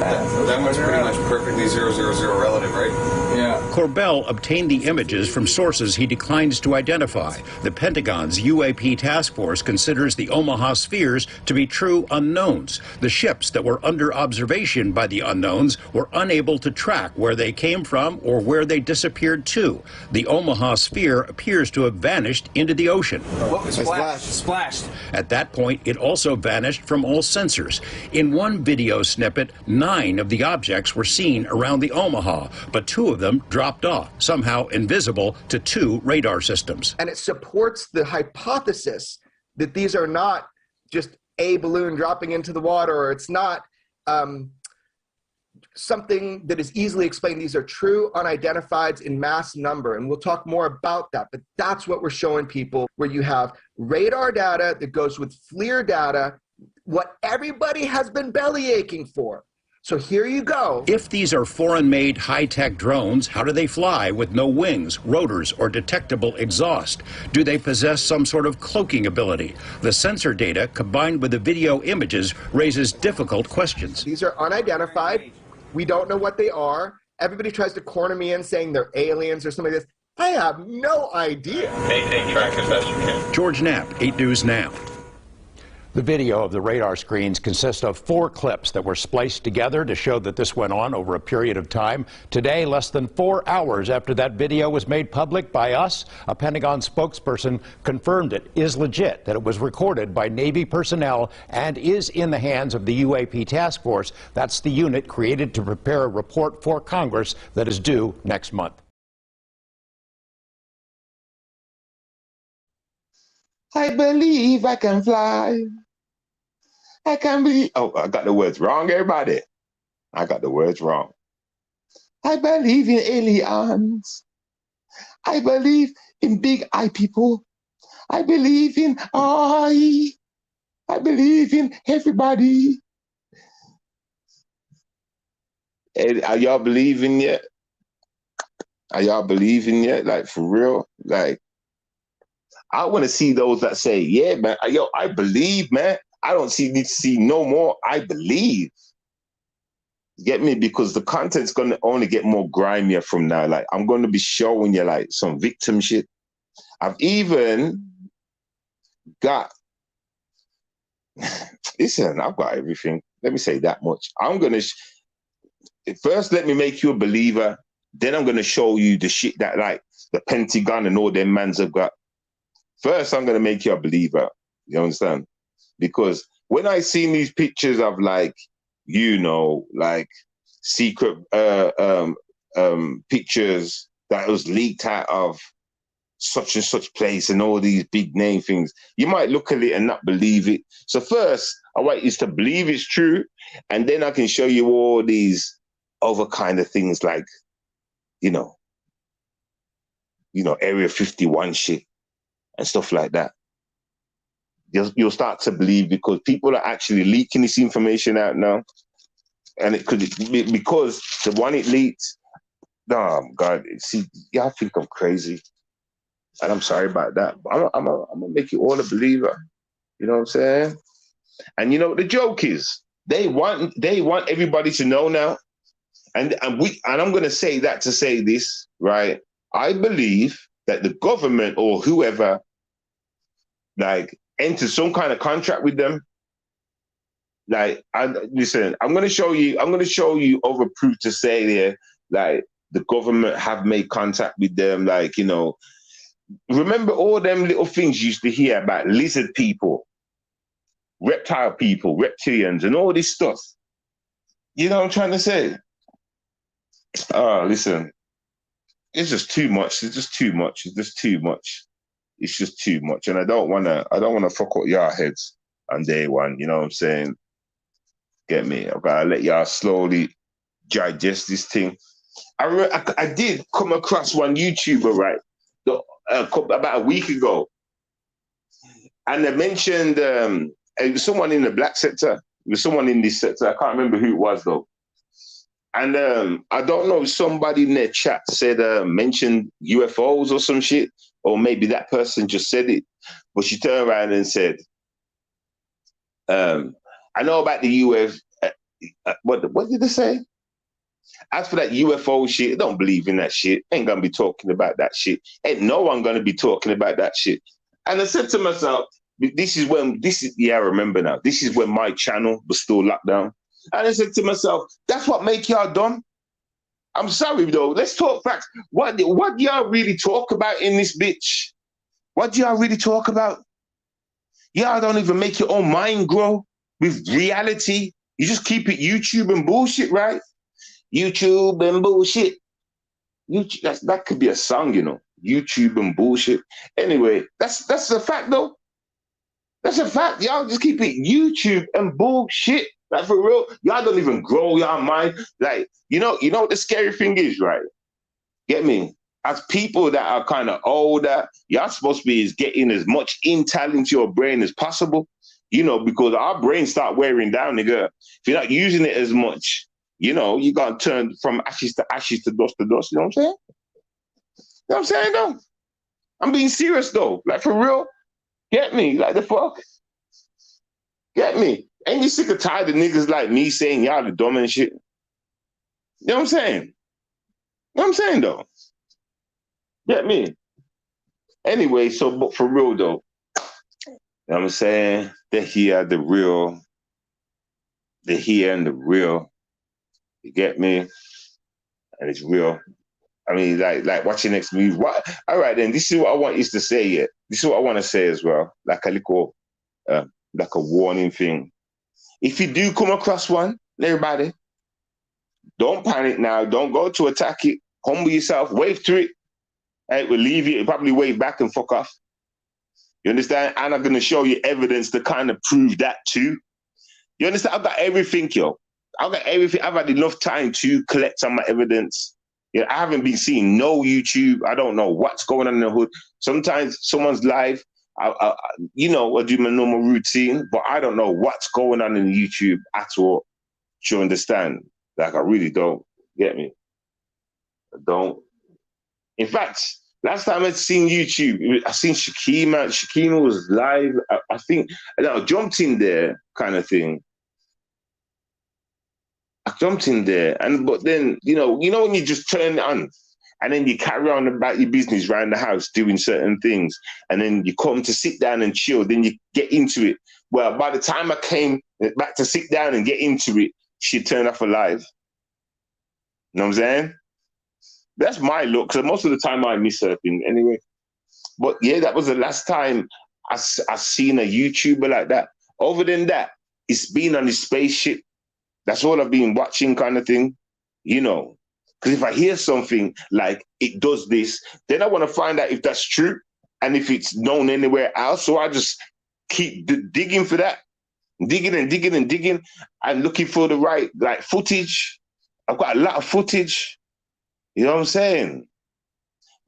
That one's pretty much perfectly 000 relative, right? Yeah. Corbell obtained the images from sources he declines to identify. The Pentagon's UAP task force considers the Omaha spheres to be true unknowns. The ships that were under observation by the unknowns were unable to track where they came from or where they disappeared to. The Omaha sphere appears to have vanished into the ocean. What was splashed? At that point, it also vanished from all sensors. In one video snippet, 9 of the objects were seen around the Omaha, but 2 of them dropped off, somehow invisible to 2 radar systems. And it supports the hypothesis that these are not just a balloon dropping into the water, or it's not something that is easily explained. These are true unidentifieds in mass number, and we'll talk more about that, but that's what we're showing people, where you have radar data that goes with FLIR data, what everybody has been belly aching for. So here you go. If these are foreign-made high-tech drones, how do they fly with no wings, rotors, or detectable exhaust? Do they possess some sort of cloaking ability? The sensor data, combined with the video images, raises difficult questions. These are unidentified. We don't know what they are. Everybody tries to corner me in saying they're aliens or something like this. I have no idea. Maintain track as best you can. George Knapp, 8 News Now. The video of the radar screens consists of 4 clips that were spliced together to show that this went on over a period of time. Today, less than 4 hours after that video was made public by us, a Pentagon spokesperson confirmed it is legit, that it was recorded by Navy personnel and is in the hands of the UAP task force. That's the unit created to prepare a report for Congress that is due next month. I believe I can fly. I can believe. Oh, I got the words wrong, everybody. I got the words wrong. I believe in aliens. I believe in big eye people. I believe in I believe in everybody. Hey, are y'all believing yet? Are y'all believing yet? Like, for real? Like, I want to see those that say, yeah, man, yo, I believe, man. I don't need to see no more. I believe. Get me? Because the content's going to only get more grimier from now. Like, I'm going to be showing you, like, some victim shit. I've even got, listen, I've got everything. Let me say that much. I'm going to, first let me make you a believer. Then I'm going to show you the shit that, like, the Pentagon and all them mans have got. First, I'm going to make you a believer. You understand? Because when I seen these pictures of, like, you know, like secret pictures that was leaked out of such and such place and all these big name things. You might look at it and not believe it. So first, I want you to believe it's true, and then I can show you all these other kind of things like, you know, Area 51 shit and stuff like that. You'll start to believe, because people are actually leaking this information out now. And it could be because the one it leaked, oh God, see, y'all think I'm crazy. And I'm sorry about that. But I'm gonna make you all a believer. You know what I'm saying? And you know what the joke is? They want everybody to know now. And I'm gonna say that to say this, right? I believe that the government or whoever like entered some kind of contract with them. Like, listen, I'm gonna show you over proof to say there, like the government have made contact with them, like, you know. Remember all them little things you used to hear about lizard people, reptile people, reptilians, and all this stuff. You know what I'm trying to say? Listen, it's just too much. It's just too much. It's just too much. It's just too much. And I don't wanna fuck up y'all heads on day one. You know what I'm saying? Get me? I've gotta let y'all slowly digest this thing. I did come across one YouTuber, right? About a week ago, and they mentioned it was someone in the black sector. It was someone in this sector. I can't remember who it was though. And I don't know if somebody in their chat said mentioned UFOs or some shit, or maybe that person just said it. But she turned around and said, "I know about the UFO." What did they say? As for that UFO shit, I don't believe in that shit. Ain't gonna be talking about that shit. Ain't no one gonna be talking about that shit. And I said to myself, I remember now. This is when my channel was still locked down. And I said to myself, that's what make y'all dumb. I'm sorry though. Let's talk facts. What y'all really talk about in this bitch? What y'all really talk about? Y'all don't even make your own mind grow with reality. You just keep it YouTube and bullshit, right? YouTube and bullshit. That could be a song, you know. YouTube and bullshit. Anyway, that's a fact though. That's a fact. Y'all just keep it YouTube and bullshit. Like for real, y'all don't even grow your mind. Like, you know what the scary thing is, right? Get me? As people that are kind of older, y'all supposed to be getting as much intel into your brain as possible. You know, because our brains start wearing down, nigga. If you're not using it as much, you know, you got to turn from ashes to ashes to dust to dust. You know what I'm saying? You know what I'm saying, though? I'm being serious, though. Like, for real? Get me? Like, the fuck? Get me? Ain't you sick or tired of niggas like me saying y'all the dumb and shit? You know what I'm saying? You know what I'm saying, though? Get me? Anyway, so, but for real, though, you know what I'm saying? They're here, the real. They're here and the real. You get me? And it's real. I mean, like watch your next movie. What? All right, then. This is what I want you to say. Yeah, this is what I want to say as well. Like a little, like a warning thing. If you do come across one, everybody, don't panic now. Don't go to attack it. Humble yourself. Wave through it. And it will leave you. It'll probably wave back and fuck off. You understand? And I'm gonna show you evidence to kind of prove that too. You understand? I've got everything, yo. I've got everything. I've had enough time to collect some of my evidence. Yeah, I haven't been seeing no YouTube. I don't know what's going on in the hood. Sometimes someone's live, I do my normal routine, but I don't know what's going on in YouTube at all. Do you understand? Like, I really don't. Get me? I don't. In fact, last time I'd seen YouTube, I seen Shakima. Shakima was live. I think I jumped in there, kind of thing. I jumped in there, but then you know when you just turn it on, and then you carry on about your business around the house doing certain things, and then you come to sit down and chill. Then you get into it. Well, by the time I came back to sit down and get into it, she turned off her live. You know what I'm saying? That's my look, because most of the time I miss surfing anyway. But yeah, that was the last time I seen a YouTuber like that. Other than that, it's been on his spaceship. That's all I've been watching, kind of thing, you know. Because if I hear something like it does this, then I want to find out if that's true and if it's known anywhere else. So I just keep digging for that, digging and digging and digging and looking for the right like footage. I've got a lot of footage, you know what I'm saying?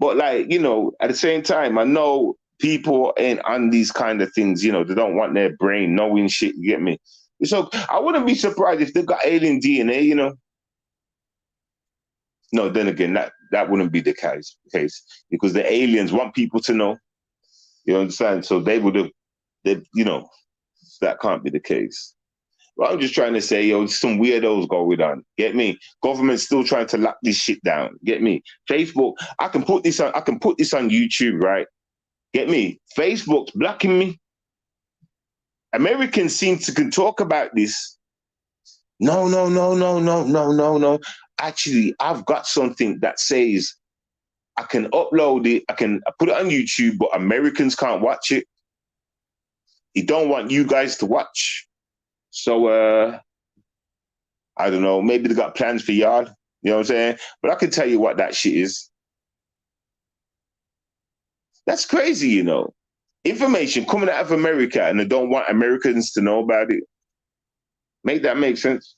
But like, you know, at the same time, I know people ain't on these kind of things, you know, they don't want their brain knowing shit, you get me? So I wouldn't be surprised if they've got alien DNA, you know? No, then again, that wouldn't be the case because the aliens want people to know, you understand? So they would have, you know, that can't be the case. But I'm just trying to say, yo, some weirdos going on. Get me? Government's still trying to lock this shit down. Get me? Facebook, I can put this on YouTube, right? Get me? Facebook's blocking me. Americans seem to can talk about this. No. Actually, I've got something that says I can upload it, I put it on YouTube, but Americans can't watch it. He don't want you guys to watch. So, I don't know, maybe they got plans for y'all, you know what I'm saying? But I can tell you what that shit is. That's crazy, you know. Information coming out of America and they don't want Americans to know about it. Make that make sense?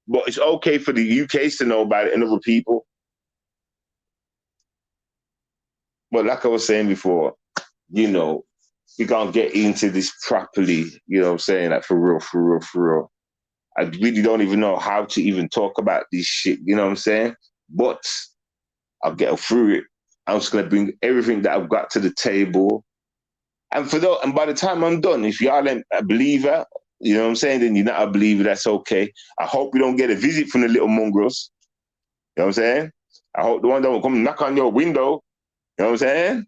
But it's okay for the UKs to know about it and other people. But like I was saying before, you know, we can't get into this properly, you know what I'm saying? Like for real. I really don't even know how to even talk about this shit, you know what I'm saying? But I'll get through it. I'm just gonna bring everything that I've got to the table. And by the time I'm done, if y'all ain't a believer, you know what I'm saying, then you're not a believer, that's okay. I hope you don't get a visit from the little mongrels. You know what I'm saying? I hope the one don't come knock on your window. You know what I'm saying?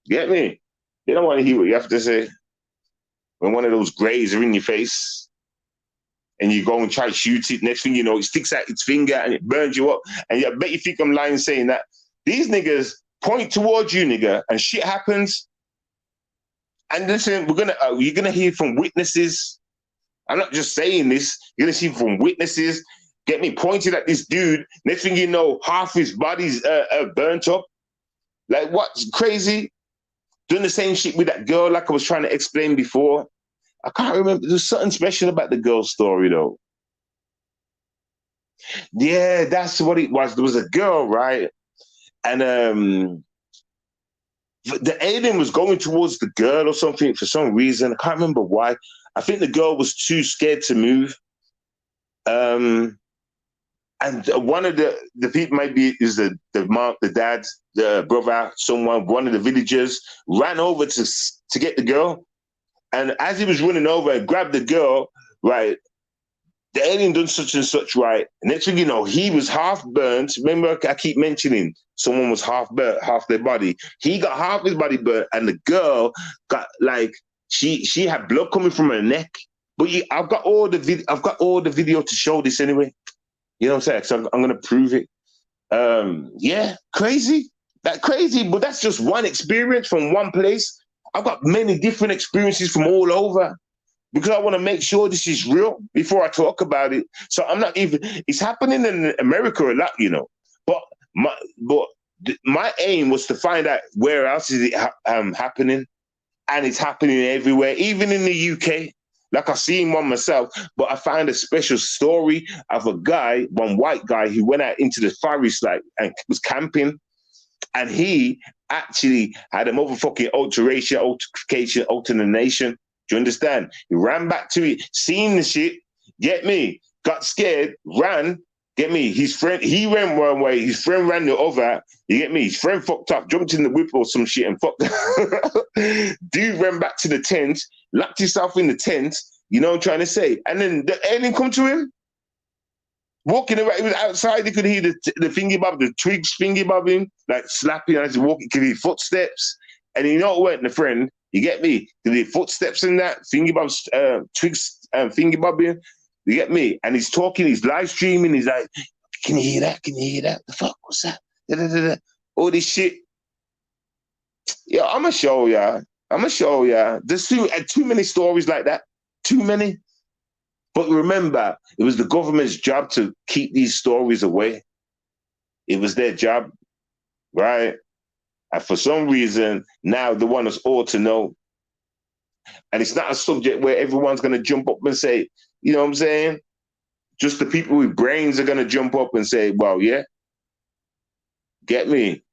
Get me? They don't want to hear what you have to say. When one of those grays are in your face and you go and try to shoot it, next thing you know, it sticks out its finger and it burns you up. And I bet you think I'm lying saying that. These niggas point towards you, nigga, and shit happens. And listen, you're gonna hear from witnesses. I'm not just saying this. You're gonna see from witnesses. Get me? Pointed at this dude. Next thing you know, half his body's burnt up. Like what's crazy? Doing the same shit with that girl, like I was trying to explain before. I can't remember. There's something special about the girl's story, though. Yeah, that's what it was. There was a girl, right? And the alien was going towards the girl or something for some reason. I can't remember why. I think the girl was too scared to move. And one of the people, maybe is the mom, the dad, the brother, someone, one of the villagers ran over to get the girl. And as he was running over and grabbed the girl, right, the alien done such and such, right? Next thing you know, he was half burnt. Remember, I keep mentioning someone was half burnt, half their body. He got half his body burnt, and the girl got like she had blood coming from her neck. But I've got all the video to show this anyway. You know what I'm saying? So I'm gonna prove it. Yeah, crazy. That crazy, but that's just one experience from one place. I've got many different experiences from all over because I want to make sure this is real before I talk about it. So I'm not even. It's happening in America a lot, you know. But my aim was to find out where else is it happening, and it's happening everywhere, even in the UK. Like I seen one myself, but I found a special story of a guy, one white guy, who went out into the forest and was camping, and he actually had a motherfucking altercation, alternation. Do you understand? He ran back to it, seen the shit, get me, got scared, ran, get me. His friend, he ran one way, his friend ran the other. You get me? His friend fucked up, jumped in the whip or some shit and fucked up. Dude ran back to the tent, locked himself in the tent, you know what I'm trying to say? And then the alien come to him, walking around, he was outside, he could hear the thingy bob, the twigs thingy bobbing, like slapping as he walking, could hear footsteps. And you know what, the friend, you get me? Could hear footsteps in that, thingy bobs, twigs thingy bobbing, you get me? And he's talking, he's live streaming, he's like, can you hear that? Can you hear that? The fuck, what's that? Da-da-da-da. All this shit. Yeah, I'm gonna show ya. There's too many stories like that. Too many. But remember, it was the government's job to keep these stories away. It was their job, right? And for some reason, now they want us all to know. And it's not a subject where everyone's going to jump up and say, you know what I'm saying? Just the people with brains are going to jump up and say, well, yeah. Get me?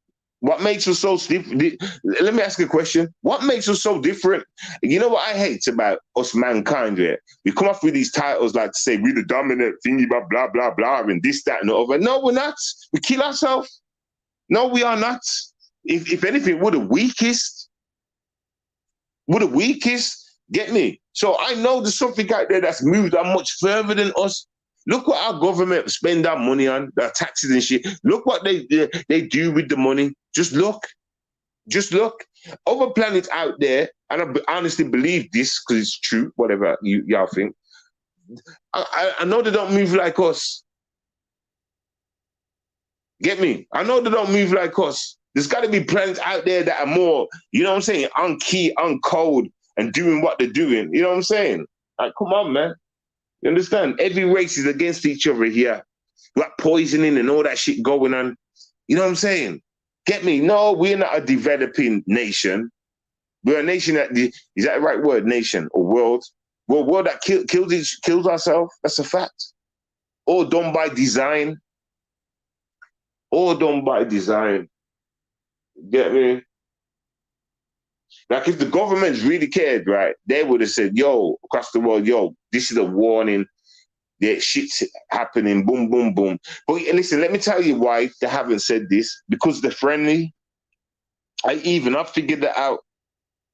What makes us so different? Let me ask you a question. What makes us so different? You know what I hate about us mankind, yeah? We come up with these titles like to say, we're the dominant thingy, blah, blah, blah, blah, and this, that, and the other. No, we're not. We kill ourselves. No, we are not. If anything, we're the weakest. We're the weakest. Get me? So I know there's something out there that's moved on much further than us. Look what our government spend our money on, their taxes and shit. Look what they do with the money. Just look. Just look. Other planets out there, and I honestly believe this because it's true, whatever y'all think. I know they don't move like us. Get me? I know they don't move like us. There's got to be planets out there that are more, you know what I'm saying, on key, on code, and doing what they're doing. You know what I'm saying? Like, come on, man. You understand? Every race is against each other here. You got poisoning and all that shit going on. You know what I'm saying? Get me? No, we're not a developing nation. We're a nation that, is that the right word? Nation or world? We're a world that kills ourselves. That's a fact. All done by design. All done by design. Get me? Like if the government's really cared, right, they would have said, yo, across the world, yo, this is a warning. That shit's happening, boom, boom, boom. But listen, let me tell you why they haven't said this. Because they're friendly. I figured that out.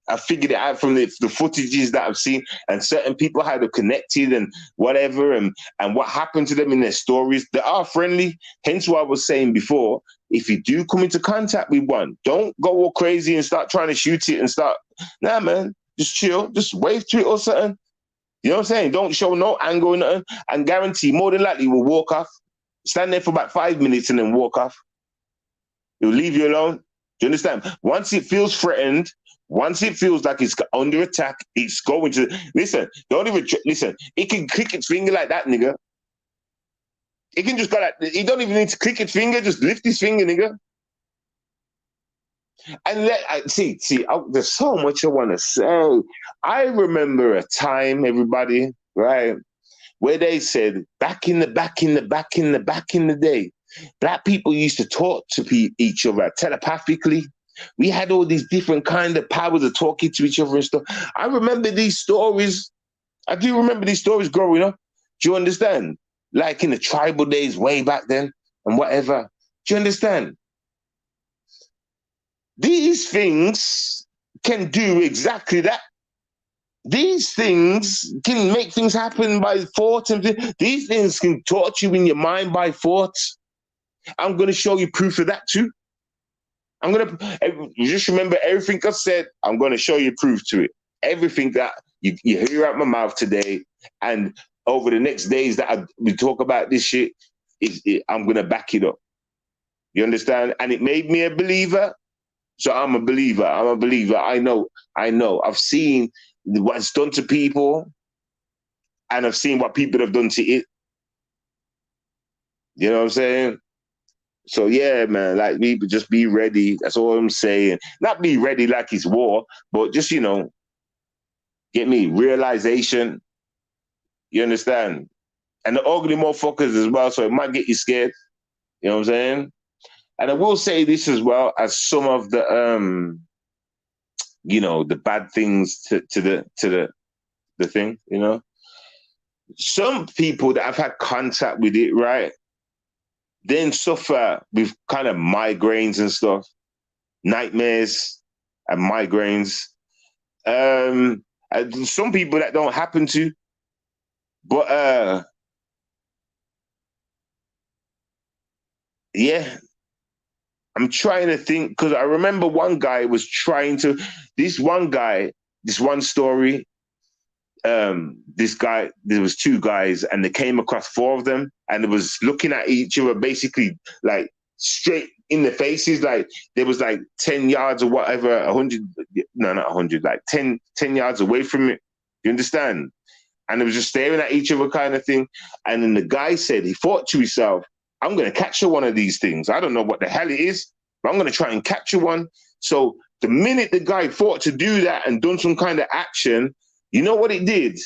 I figured it out from the footages that I've seen, and certain people how they're connected and whatever, and what happened to them in their stories. They are friendly. Hence what I was saying before. If you do come into contact with one, don't go all crazy and start trying to shoot it and start. Nah, man, just chill. Just wave to it or something. You know what I'm saying? Don't show no anger or nothing. And guarantee more than likely will walk off. Stand there for about 5 minutes and then walk off. He'll leave you alone. Do you understand? Once it feels threatened, once it feels like it's under attack, it's going to... Listen, don't even... Listen, it can click its finger like that, nigga. It can just go like... He don't even need to click its finger. Just lift his finger, nigga. And there's so much I want to say. I remember a time, everybody, right, where they said back in the day, black people used to talk to each other telepathically. We had all these different kind of powers of talking to each other and stuff. I remember these stories. I do remember these stories growing up. Do you understand? Like in the tribal days way back then and whatever. Do you understand? These things can do exactly that. These things can make things happen by thought. And these things can torture you in your mind by thought. I'm going to show you proof of that too. I'm going to just remember everything I said. I'm going to show you proof to it. Everything that you hear out my mouth today and over the next days that we talk about this shit, I'm going to back it up. You understand? And it made me a believer. So I'm a believer. I know. I've seen what it's done to people, and I've seen what people have done to it. You know what I'm saying? So yeah, man, like people just be ready. That's all I'm saying. Not be ready like it's war, but just, you know, get me realization. You understand? And the ugly motherfuckers as well, so it might get you scared. You know what I'm saying? And I will say this as well, as some of the you know, the bad things to the thing, you know. Some people that have had contact with it, right, then suffer with kind of migraines and stuff, nightmares and migraines. And some people that don't happen to, but yeah. I'm trying to think, because I remember one guy was trying to, this one story, this guy, there was two guys and they came across four of them and it was looking at each other basically like straight in the faces, like there was like 10 yards or whatever, 100, no, not 100, like 10 yards away from it. You understand? And they was just staring at each other kind of thing. And then the guy said, he thought to himself, I'm going to capture one of these things. I don't know what the hell it is, but I'm going to try and capture one. So the minute the guy thought to do that and done some kind of action, you know what it did?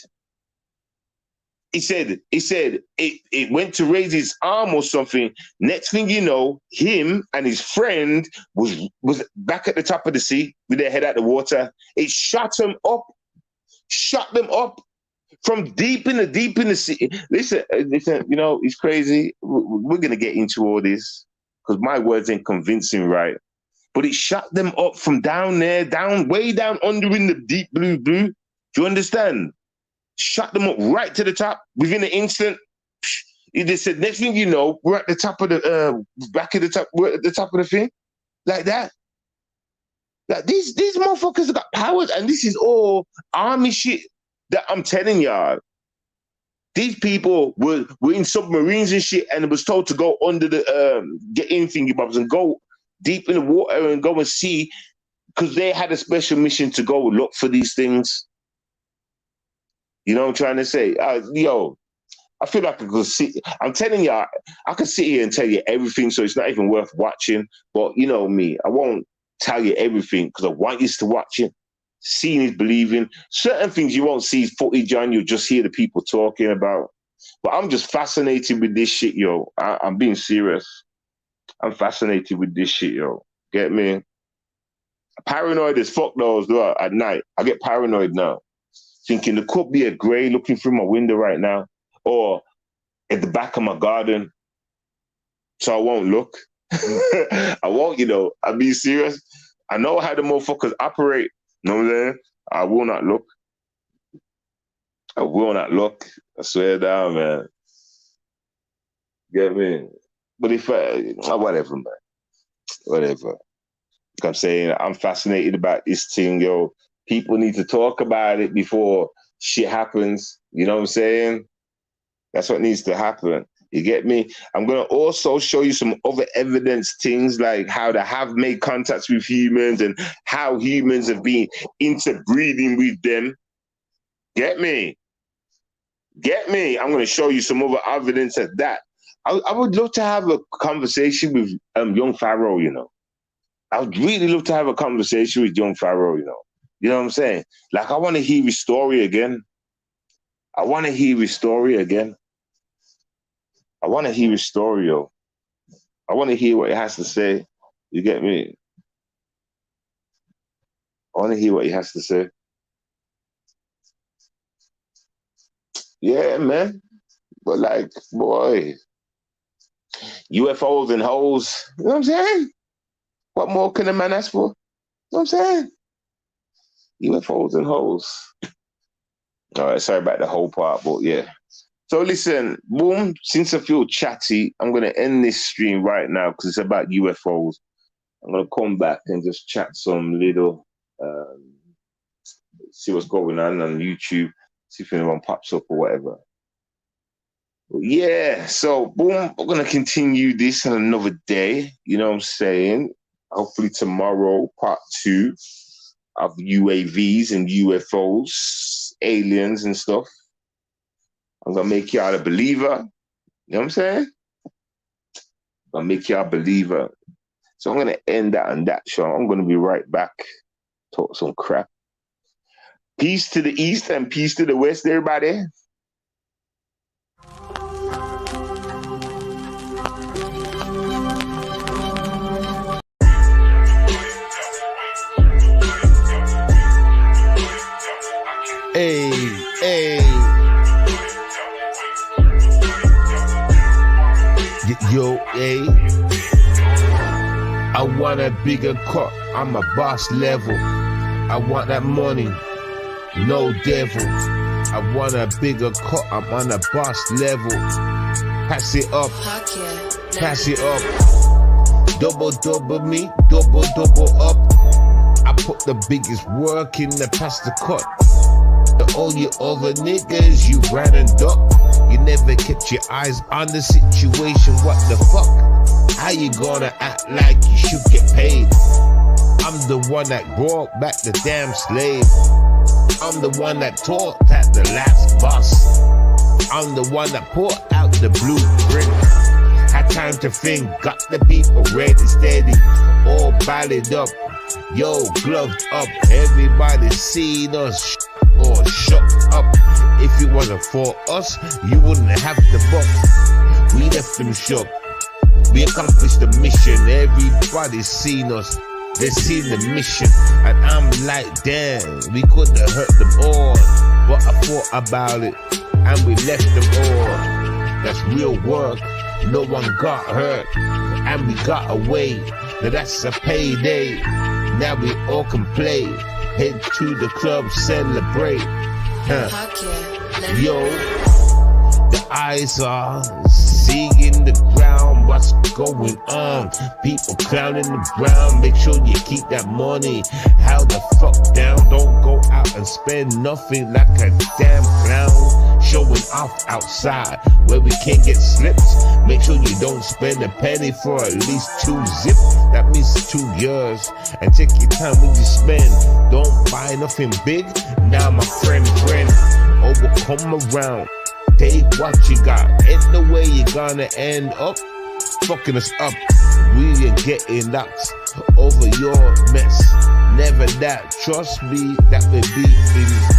He said it went to raise his arm or something. Next thing you know, him and his friend was back at the top of the sea with their head out the water. It shot them up from deep in the sea. Listen, you know, it's crazy. We're going to get into all this because my words ain't convincing, right? But it shot them up from down there, way down under in the deep blue. Do you understand? Shot them up right to the top within an instant. They said, next thing you know, we're at the top of the, we're at the top of the thing. Like that. Like these motherfuckers have got powers, and this is all army shit. That I'm telling y'all, these people were in submarines and shit, and it was told to go under the get in thingy bobs and go deep in the water and go and see, because they had a special mission to go look for these things. You know what I'm trying to say? Yo, I feel like I could see. I'm telling y'all, I could sit here and tell you everything, so it's not even worth watching. But you know me, I won't tell you everything because I want you to watch it. Seeing is believing. Certain things you won't see footage on, you'll just hear the people talking about. But I'm just fascinated with this shit, yo. I'm being serious. I'm fascinated with this shit, yo. Get me? Paranoid as fuck though, as well, at night. I get paranoid now. Thinking there could be a grey looking through my window right now, or at the back of my garden. So I won't look. I won't, you know. I'm being serious. I know how the motherfuckers operate. You know what I'm saying? I will not look. I will not look. I swear down, man. Get me? But if whatever, man. Whatever. Like I'm saying, I'm fascinated about this thing, yo. People need to talk about it before shit happens. You know what I'm saying? That's what needs to happen. You get me? I'm going to also show you some other evidence things, like how they have made contacts with humans and how humans have been interbreeding with them. Get me? Get me? I'm going to show you some other evidence of that. I would love to have a conversation with young Pharaoh, you know. I would really love to have a conversation with young Pharaoh, you know. You know what I'm saying? Like, I want to hear his story again. I want to hear his story again. I want to hear his story, yo. I want to hear what he has to say. You get me? I want to hear what he has to say. Yeah, man. But like, boy, UFOs and hoes, you know what I'm saying? What more can a man ask for? You know what I'm saying? UFOs and hoes. All right, sorry about the whole part, but yeah. So listen, boom, since I feel chatty, I'm going to end this stream right now because it's about UFOs. I'm going to come back and just chat some little, see what's going on YouTube, see if anyone pops up or whatever. But yeah, so boom, we're going to continue this on another day, you know what I'm saying? Hopefully tomorrow, part 2 of UAVs and UFOs, aliens and stuff. I'm going to make y'all a believer. You know what I'm saying? I'm going to make y'all a believer. So I'm going to end that on that show. I'm going to be right back. Talk some crap. Peace to the east and peace to the west, everybody. Hey, hey. Yo, hey. I want a bigger cut. I'm a boss level. I want that money. No devil. I want a bigger cut. I'm on a boss level. Pass it up. Pass it up. Double me. Double up. I put the biggest work in the pass the cut. All you other niggas, you ran and ducked. You never kept your eyes on the situation. What the fuck? How you gonna act like you should get paid? I'm the one that brought back the damn slave. I'm the one that taught at the last bus. I'm the one that put out the blueprint. Had time to think, got the people ready, steady, all ballad up. Yo, gloved up, everybody seen us or shut up. If it wasn't for us, you wouldn't have the buck. We left them shook. We accomplished the mission. Everybody's seen us. They seen the mission. And I'm like, damn, we could have hurt them all. But I thought about it and we left them all. That's real work. No one got hurt and we got away. Now that's a payday. Now we all can play. Head to the club, celebrate. Yo, the eyes are seeing the ground. What's going on? People clowning the ground. Make sure you keep that money. How the fuck down? Don't go out and spend nothing like a damn clown. Showing off outside where we can't get slipped. Make sure you don't spend a penny for at least 2 zip. That means 2 years. And take your time when you spend. Don't buy nothing big. Now my friend, over come around. Take what you got. Ain't no way you're gonna end up fucking us up. We ain't getting locked over your mess. Never that. Trust me, that will be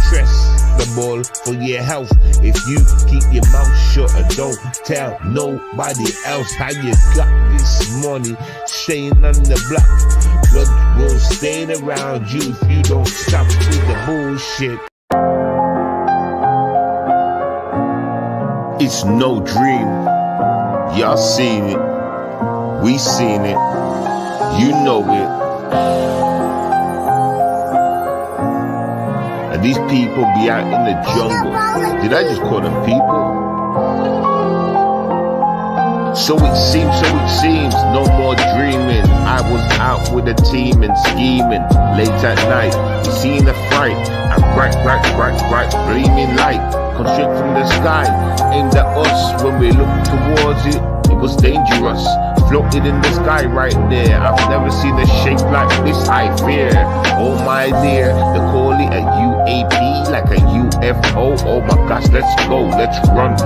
stressable for your health. If you keep your mouth shut and don't tell nobody else how you got this money. Staying on the block. Blood will stain around you if you don't stop with the bullshit. It's no dream. Y'all seen it. We seen it. You know it. And these people be out in the jungle. Did I just call them people? So it seems, no more dreaming. I was out with a team and scheming. Late at night, we seen the fright. A bright, gleaming light. Come straight from the sky, aimed at us. When we looked towards it, it was dangerous. Floated in the sky right there. I've never seen a shape like this, I fear. Oh my dear, they call it a UAP, like a UFO. Oh my gosh, let's go, let's run.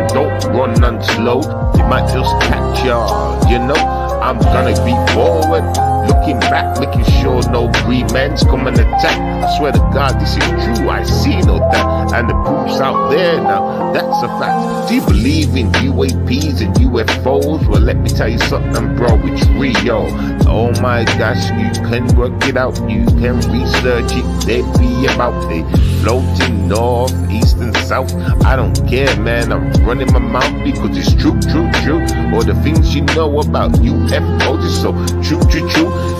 Don't run none slow. They might just catch y'all, you know. I'm gonna be forward, looking back, making sure no green men's come and attack. I swear to God, this is true, I see no that. And the proof's out there now, that's a fact. Do you believe in UAPs and UFOs? Well, let me tell you something, bro, it's real. Oh my gosh, you can work it out, you can research it. They be about it, floating north, east and south. I don't care, man, I'm running my mouth because it's true. All the things you know about UFOs is so true.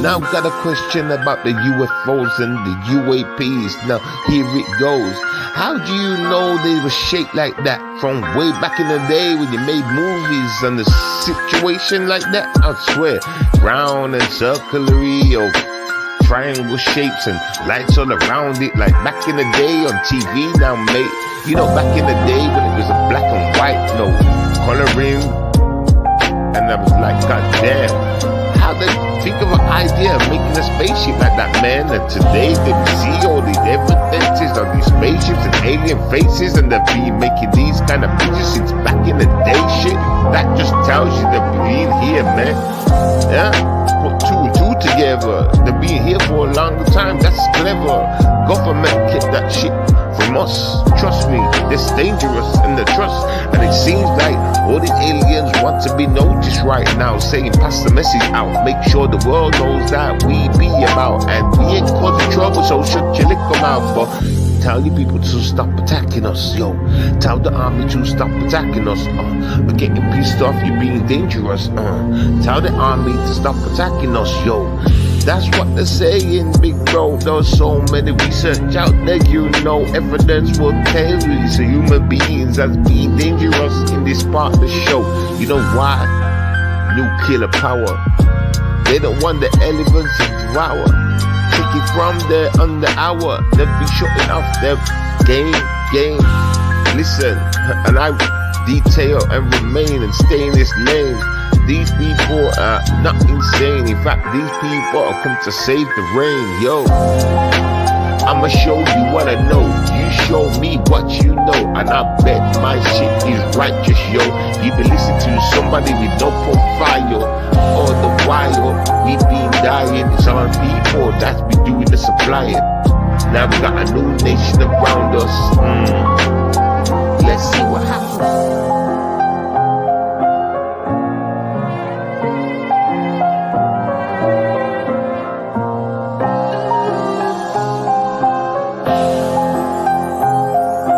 Now I've got a question about the UFOs and the UAPs. Now here it goes. How do you know they were shaped like that from way back in the day when you made movies and the situation like that? I swear, round and circulary or triangle shapes and lights all around it, like back in the day on TV now, mate. You know, back in the day when it was a black and white, no coloring, and I was like, God damn, how they think of an idea of making a spaceship like that, man? And today they see all these evidences of these spaceships and alien faces, and they've been making these kind of pictures since back in the day. Shit, that just tells you they've been here, man. Yeah, put 2 and 2 together. They've been here for a long time. That's clever. Government kept that shit from us. Trust me, it's dangerous in the trust. And it seems like all these aliens want to be noticed right now, saying pass the message out, make sure the world knows that we be about, and we ain't causing trouble, so shut your little mouth. But tell your people to stop attacking us, yo. Tell the army to stop attacking us. We're getting pissed off, you're being dangerous. Tell the army to stop attacking us, yo. That's what they're saying, big bro. There's so many research out there, you know. Evidence will tell you it's human beings that's being dangerous in this part of the show. You know why? Nuclear power. They don't want the elephants to devour. Take it from there on the hour. They'll be shutting off their game. Listen, and I detail and remain and stay in this lane. These people are not insane. In fact, these people are come to save the rain, yo. I'ma show you what I know. You show me what you know, and I bet my shit is righteous, yo. You been listening to somebody with no profile. All the while we been dying. It's our people that's been doing the supplying. Now we got a new nation around us. Let's see what